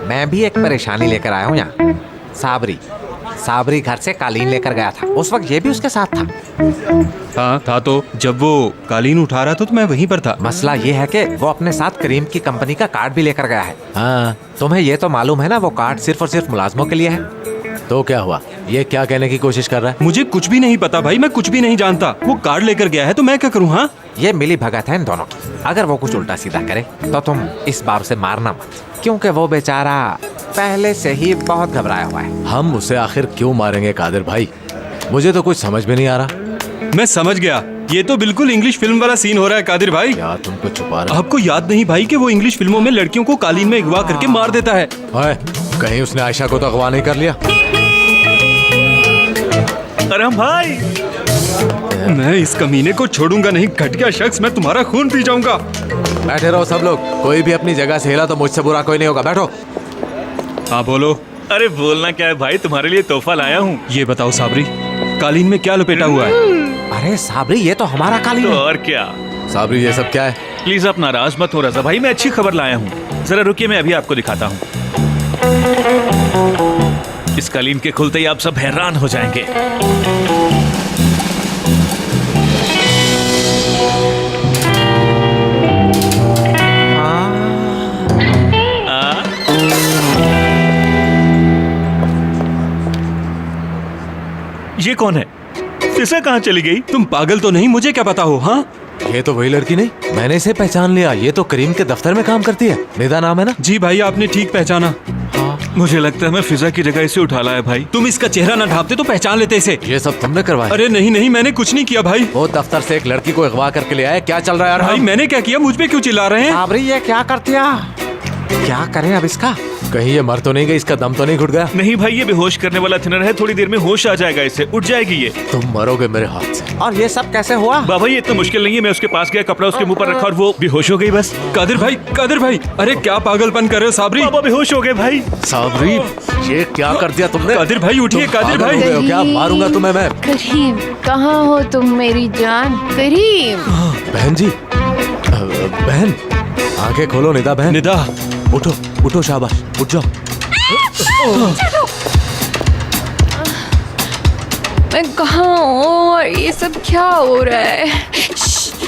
मैं भी एक परेशानी लेकर आया हूँ यहाँ। साबरी घर से कालीन लेकर गया था, उस वक्त ये भी उसके साथ था। हाँ था, तो जब वो कालीन उठा रहा था तो मैं वहीं पर था। मसला ये है कि वो अपने साथ करीम की कंपनी का कार्ड भी लेकर गया है। हाँ, तुम्हें ये तो मालूम है ना, वो कार्ड सिर्फ और सिर्फ मुलाजमों के लिए है। तो क्या हुआ, ये क्या कहने की कोशिश कर रहा है? मुझे कुछ भी नहीं पता भाई, मैं कुछ भी नहीं जानता। वो कार्ड लेकर गया है तो मैं क्या करूँ? हाँ, ये मिली भगत है इन दोनों की। अगर वो कुछ उल्टा सीधा करे तो तुम इस बार उसे मारना मत, क्योंकि वो बेचारा पहले से ही बहुत घबराया हुआ है। हम उसे आखिर क्यों मारेंगे कादिर भाई? मुझे तो कुछ समझ में नहीं आ रहा। मैं समझ गया, ये तो बिल्कुल इंग्लिश फिल्म वाला सीन हो रहा है कादिर भाई। क्या तुमको छुपा रहा? आपको याद नहीं भाई कि वो इंग्लिश फिल्मों में लड़कियों को कालीन में अगवा करके मार देता है। कहीं उसने आयशा को तो अगवा नहीं कर लिया? अरे भाई, मैं इस कमीने को छोड़ूंगा नहीं। घटिया शख्स, मैं तुम्हारा खून पी जाऊंगा। बैठे रहो सब लोग, कोई भी अपनी जगह से हिला तो मुझसे बुरा कोई नहीं होगा। बैठो। हाँ बोलो। अरे बोलना क्या है भाई, तुम्हारे लिए तोहफा लाया हूँ। ये बताओ साबरी, कालीन में क्या लपेटा हुआ है? अरे साबरी, ये तो हमारा कालीन है। और क्या साबरी, ये सब क्या है? प्लीज आप नाराज मत हो रजा भाई, मैं अच्छी खबर लाया हूँ। जरा रुकिए, मैं अभी आपको दिखाता हूँ। इस कालीन के खुलते ही आप सब हैरान हो जाएंगे। ये कौन है? फिजा कहाँ चली गई? तुम पागल तो नहीं, मुझे क्या पता हो? हाँ, ये तो वही लड़की नहीं, मैंने इसे पहचान लिया। ये तो करीम के दफ्तर में काम करती है, निदा नाम है ना? जी भाई, आपने ठीक पहचाना। मुझे लगता है मैं फिजा की जगह इसे उठा लाया भाई। तुम इसका चेहरा ना ढांपते तो पहचान लेते इसे। ये सब तुमने करवाया? अरे नहीं नहीं, मैंने कुछ नहीं किया भाई। वो दफ्तर से एक लड़की को अगवा करके ले आया। क्या चल रहा है भाई? मैंने क्या किया, मुझ पे क्यों चिल्ला रहे हैं? साबरी, ये क्या करती है? क्या करें अब इसका? कहीं ये मर तो नहीं गई, इसका दम तो नहीं घुट गया? नहीं भाई, ये बेहोश करने वाला थिनर है, थोड़ी देर में होश आ जाएगा इसे, उठ जाएगी ये। तुम मरोगे मेरे हाथ से। और ये सब कैसे हुआ? बाबा ये इतना मुश्किल नहीं है, मैं उसके पास गया, कपड़ा उसके मुंह पर रखा और वो बेहोश हो गई बस। कादिर भाई, अरे क्या पागलपन कर रहे हो साबरी? बाबा बेहोश हो गए भाई। साबरी, ये क्या कर दिया तुमने? कादिर भाई उठिए, कादिर भाई। क्या मारूंगा तुम्हें मैं? करीम, कहाँ हो तुम मेरी जान? करीम। बहन जी, बहन आंखें खोलो। निदा बहन, निदा उठो उठो, शाबाश, उठ जाओ। मैं कहाँ हूँ और ये सब क्या हो रहा है?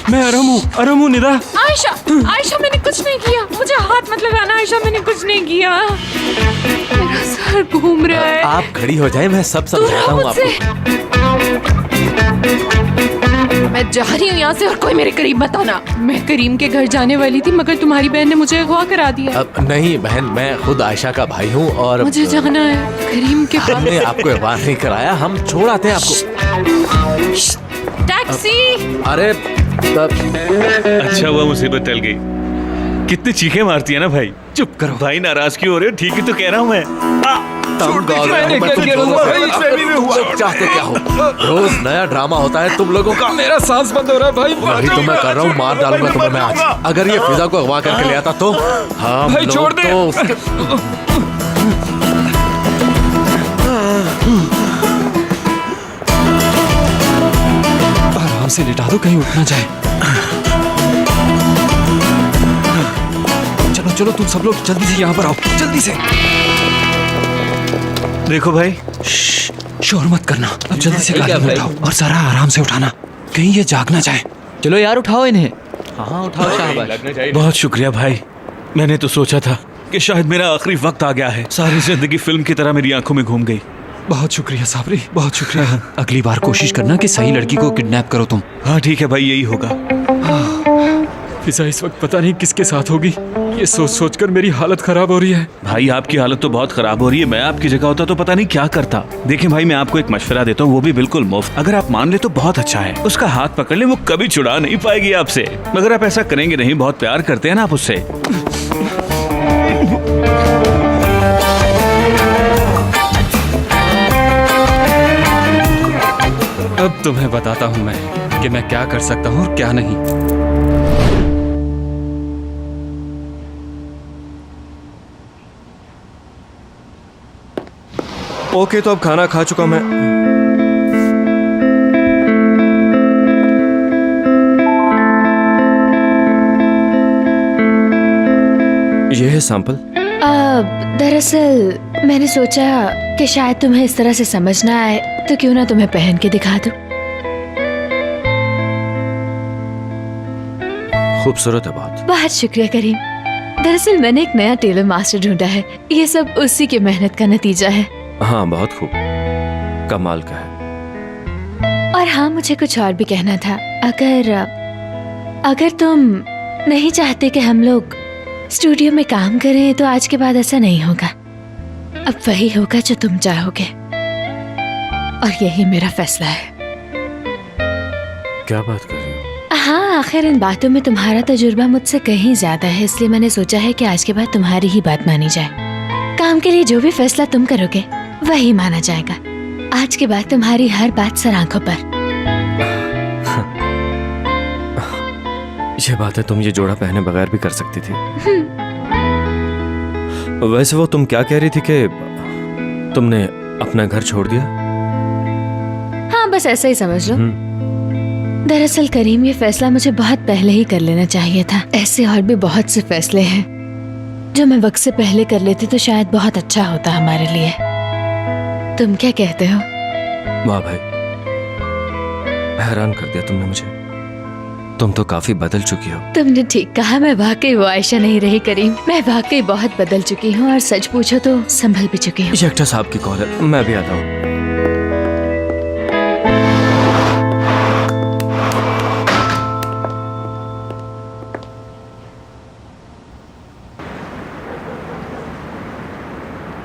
मैं आराम हूँ निदा। आयशा, आयशा मैंने कुछ नहीं किया, मुझे हाथ मत लगाना। आयशा मैंने कुछ नहीं किया, मेरा सर घूम रहा है। आप खड़ी हो जाए, मैं सब समझाता हूँ आपको। मैं जा रही हूँ यहाँ से और कोई मेरे करीब मत आना। मैं करीम के घर जाने वाली थी मगर तुम्हारी बहन ने मुझे अगवा करा दिया। अब नहीं बहन, मैं खुद आयशा का भाई हूँ और मुझे जाना है करीम के पास। हमने आपको अगवा नहीं कराया, हम छोड़ आते हैं आपको। टैक्सी। अरे अच्छा हुआ मुसीबत टल गई। कितनी चीखें मारती है ना भाई। चुप करो भाई, नाराज क्यों हो रहे हो? ठीक ही तो कह रहा हूँ मैं। चाहते क्या हो? रोज नया ड्रामा होता है तुम लोगों का। मेरा सांस बंद हो रहा है भाई। वही तो मैं कर रहा हूँ, मार डालूंगा तुम्हें मैं आज। अगर ये फिजा को अगवा करके ले आता तो हाँ भाई छोड़ दे। आराम से लिटा दो, कहीं उठ ना जाए। चलो चलो तुम सब लोग जल्दी से यहाँ पर आओ, जल्दी से। देखो भाई, शोर मत करना। अब जल्दी से गाड़ी में उठाओ और जरा आराम से उठाना, कहीं ये जाग ना जाए। चलो यार उठाओ इन्हें। हाँ उठाओ शाबाश। बहुत शुक्रिया भाई। मैंने तो सोचा था कि शायद मेरा आखिरी वक्त आ गया है। सारी जिंदगी फिल्म की तरह मेरी आंखों में घूम गई। बहुत शुक्रिया साबरी, बहुत शुक्रिया। अगली बार कोशिश करना कि सही लड़की को किडनैप करो तुम। हाँ ठीक है भाई, यही होगा। फिजा इस वक्त पता नहीं किसके साथ होगी, ये सोच सोच कर मेरी हालत खराब हो रही है। भाई आपकी हालत तो बहुत खराब हो रही है। मैं आपकी जगह होता तो पता नहीं क्या करता। देखिए भाई, मैं आपको एक मशवरा देता हूँ, वो भी बिल्कुल मुफ्त। अगर आप मान ले तो बहुत अच्छा है। उसका हाथ पकड़ ले, वो कभी छुड़ा नहीं पाएगी आपसे। मगर आप ऐसा करेंगे नहीं, बहुत प्यार करते हैं ना आप उससे। अब तुम्हें बताता हूँ मैं कि मैं क्या कर सकता हूँ और क्या नहीं। ओके, तो अब खाना खा चुका मैं। ये है सैंपल। दरअसल मैंने सोचा कि शायद तुम्हें इस तरह से समझ ना आए, तो क्यों ना तुम्हें पहन के दिखा दूं। खूबसूरत है बहुत। बहुत शुक्रिया करीम। दरअसल मैंने एक नया टेलर मास्टर ढूंढा है, ये सब उसी की मेहनत का नतीजा है। हाँ बहुत खूब, कमाल का है। और हाँ, मुझे कुछ और भी कहना था। अगर तुम नहीं चाहते कि हम लोग स्टूडियो में काम करें तो आज के बाद ऐसा नहीं होगा। अब वही होगा जो तुम चाहोगे, और यही मेरा फैसला है। क्या बात कर रही हो? हाँ, आखिर इन बातों में तुम्हारा तजुर्बा मुझसे कहीं ज्यादा है, इसलिए मैंने सोचा है कि आज के बाद तुम्हारी ही बात मानी जाए। काम के लिए जो भी फैसला तुम करोगे वही माना जाएगा। आज के बाद तुम्हारी हर बात सर आंखों पर। ये बात है, तुम ये जोड़ा पहने बगैर भी कर सकती थी। वैसे वो तुम क्या कह रही थी कि तुमने अपना घर छोड़ दिया? हाँ, बस ऐसा ही समझ लो। दरअसल करीम, ये फैसला मुझे बहुत पहले ही कर लेना चाहिए था। ऐसे और भी बहुत से फैसले हैं जो मैं वक्त से पहले कर लेती तो शायद बहुत अच्छा होता हमारे लिए। तुम क्या कहते हो? वाह भाई, हैरान कर दिया तुमने मुझे। तुम तो काफी बदल चुकी हो। तुमने ठीक कहा, मैं वाकई वो आयशा नहीं रही करीम। मैं वाकई बहुत बदल चुकी हूँ, और सच पूछो तो संभल भी चुकी हूँ। एक्टर साहब की कॉल है, मैं भी आता हूँ।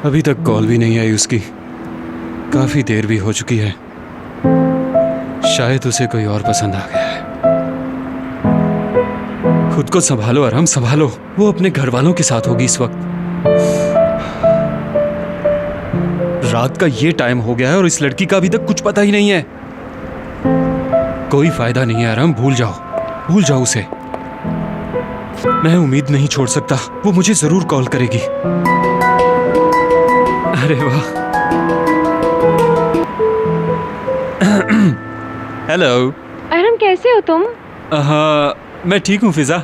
अभी तक कॉल भी नहीं आई उसकी। काफी देर भी हो चुकी है। शायद उसे कोई और पसंद आ गया है। खुद को संभालो आराम, संभालो। वो अपने घर वालों के साथ होगी इस वक्त। रात का ये टाइम हो गया है और इस लड़की का अभी तक कुछ पता ही नहीं है। कोई फायदा नहीं है आराम, भूल जाओ उसे। मैं उम्मीद नहीं छोड़ सकता, वो मुझे जरूर कॉल करेगी। अरे वाह। हेलो अरम, कैसे हो तुम? हाँ, मैं ठीक हूँ फिजा।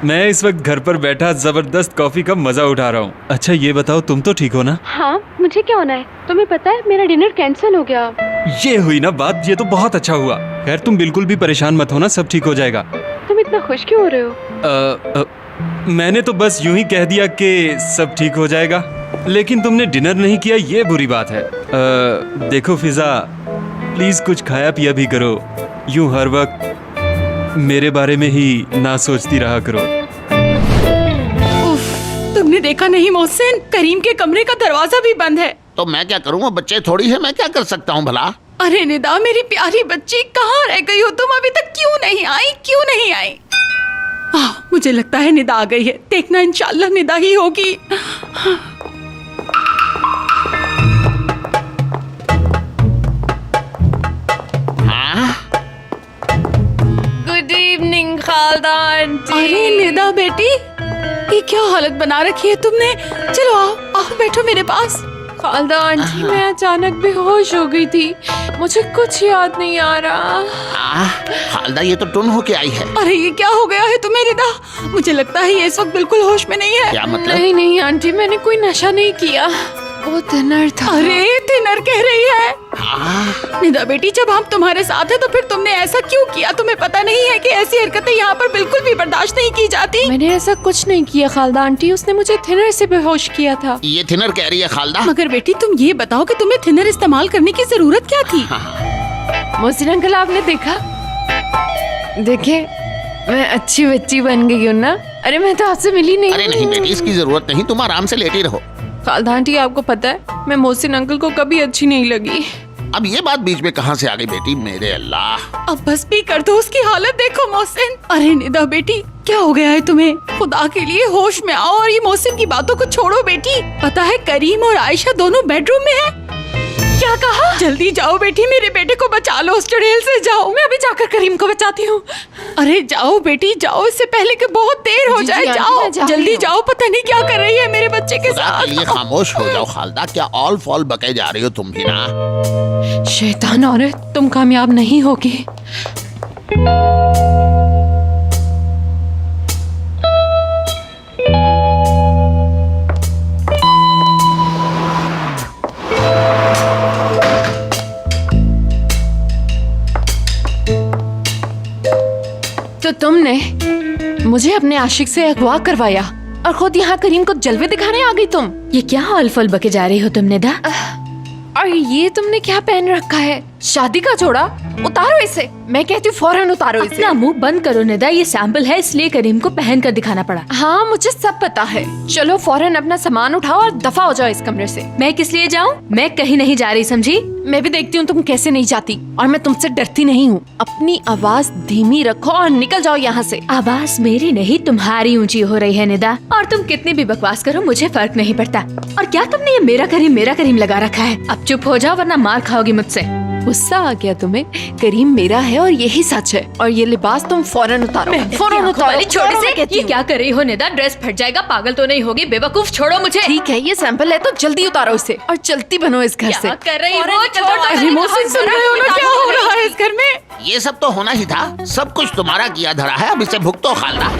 मैं इस वक्त घर पर बैठा जबरदस्त कॉफी का मजा उठा रहा हूँ। अच्छा ये बताओ, तुम तो ठीक हो ना? हाँ, मुझे क्या होना है? तुम्हें पता है मेरा डिनर कैंसिल हो गया। ये हुई ना बात, ये तो बहुत अच्छा हुआ। खैर तुम बिल्कुल भी परेशान मत होना, सब ठीक हो जाएगा। तुम इतना खुश क्यों हो रहे हो? मैंने तो बस यूं ही कह दिया कि सब ठीक हो जाएगा, लेकिन तुमने डिनर नहीं किया ये बुरी बात है। देखो फिजा, प्लीज कुछ खाया पिया भी करो, यूं हर वक्त मेरे बारे में ही ना सोचती रहा करो। उफ, तुमने देखा नहीं मोहसिन, करीम के कमरे का दरवाजा भी बंद है। तो मैं क्या करूँ, वो बच्चे थोड़ी है, मैं क्या कर सकता हूँ भला? अरे निदा मेरी प्यारी बच्ची, कहाँ रह गई हो तुम? अभी तक क्यों नहीं आई, क्यों नहीं आई? मुझे लगता है निदा आ गई है, देखना इंशाल्लाह निदा ही होगी। Good evening Khalda aunty. अरे निदा बेटी, ये क्या हालत बना रखी है तुमने? चलो आओ आओ बैठो मेरे पास। खालदा आंटी, मैं अचानक बेहोश हो गई थी, मुझे कुछ याद नहीं आ रहा। खालदा, ये तो टुन होके आई है। अरे ये क्या हो गया है तुम्हें निदा? मुझे लगता है ये इस वक्त बिल्कुल होश में नहीं है। क्या मतलब? नहीं नहीं आंटी, मैंने कोई नशा नहीं किया, वो थिनर था। अरे थिनर कह रही है? निदा बेटी, जब हम तुम्हारे साथ हैं तो फिर तुमने ऐसा क्यों किया? तुम्हें पता नहीं है कि ऐसी हरकतें यहाँ पर बिल्कुल भी बर्दाश्त नहीं की जाती। मैंने ऐसा कुछ नहीं किया खालदा आंटी, उसने मुझे थिनर से बेहोश किया था। ये थिनर कह रही है खालदा। मगर बेटी तुम ये बताओ कि तुम्हें थिनर इस्तेमाल करने की जरूरत क्या थी? मोहसिन अंकल, आपने देखा? देखे, मैं अच्छी बच्ची बन गई हूँ ना? अरे मैं तो आपसे मिली नहीं। अरे नहीं बेटी, इसकी जरूरत नहीं, तुम आराम से लेटी रहो। खालदा आंटी, आपको पता है मैं मोहसिन अंकल को कभी अच्छी नहीं लगी। अब ये बात बीच में कहाँ से आ गई बेटी? मेरे अल्लाह, अब बस भी कर दो, उसकी हालत देखो मोहसिन। अरे निदा बेटी, क्या हो गया है तुम्हें? खुदा के लिए होश में आओ और ये मोहसिन की बातों को छोड़ो बेटी। पता है करीम और आयशा दोनों बेडरूम में है। क्या कहा? जल्दी जाओ बेटी, मेरे बेटे को बचा लो, उस चुड़ैल से जाओ। मैं अभी जाकर करीम को बचाती हूँ। अरे जाओ बेटी जाओ, इससे पहले कि बहुत देर हो जाए। जाओ जल्दी जाओ, पता नहीं क्या कर रही है मेरे बच्चे के साथ। ये खामोश हो जाओ खालदा, क्या ऑल फॉल बके जा रही हो तुम भी ना? शैतान औरत, तुम कामयाब नहीं होगी। तो तुमने मुझे अपने आशिक से अगवा करवाया और खुद यहाँ करीम को जलवे दिखाने आ गई तुम। ये क्या हॉल फल बके जा रही हो तुम निदा? और ये तुमने क्या पहन रखा है? शादी का जोड़ा? उतारो इसे, मैं कहती हूँ फौरन उतारो इसे। अपना मुंह बंद करो निदा, ये सैंपल है इसलिए करीम को पहन कर दिखाना पड़ा। हाँ मुझे सब पता है। चलो फौरन अपना सामान उठाओ और दफा हो जाओ इस कमरे से। मैं किस लिए जाऊँ? मैं कहीं नहीं जा रही, समझी? मैं भी देखती हूँ तुम कैसे नहीं जाती, और मैं तुमसे डरती नहीं हूँ। अपनी आवाज धीमी रखो और निकल जाओ यहाँ से। आवाज मेरी नहीं तुम्हारी ऊंची हो रही है निदा, और तुम कितनी भी बकवास करो मुझे फर्क नहीं पड़ता। और क्या तुमने ये मेरा करीम लगा रखा है? अब चुप हो जाओ वरना मार खाओगी मुझसे। गुस्सा आ गया तुम्हें? करीम मेरा है और यही सच है, और ये लिबास तुम फौरन उतारो। फौरन उतारो। छोटे से ये क्या कर रही हो निदा? ड्रेस फट जाएगा, पागल तो नहीं होगी? बेवकूफ, छोड़ो मुझे। ठीक है, ये सैंपल है तो जल्दी उतारो इसे और चलती बनो इस घर से। क्या कर रही हो? अरे मोहसिन, सुन रहे हो ना क्या हो रहा है इस घर में? ये सब तो होना ही था, सब कुछ तुम्हारा किया धरा है, अब इसे भुगतो खालदा।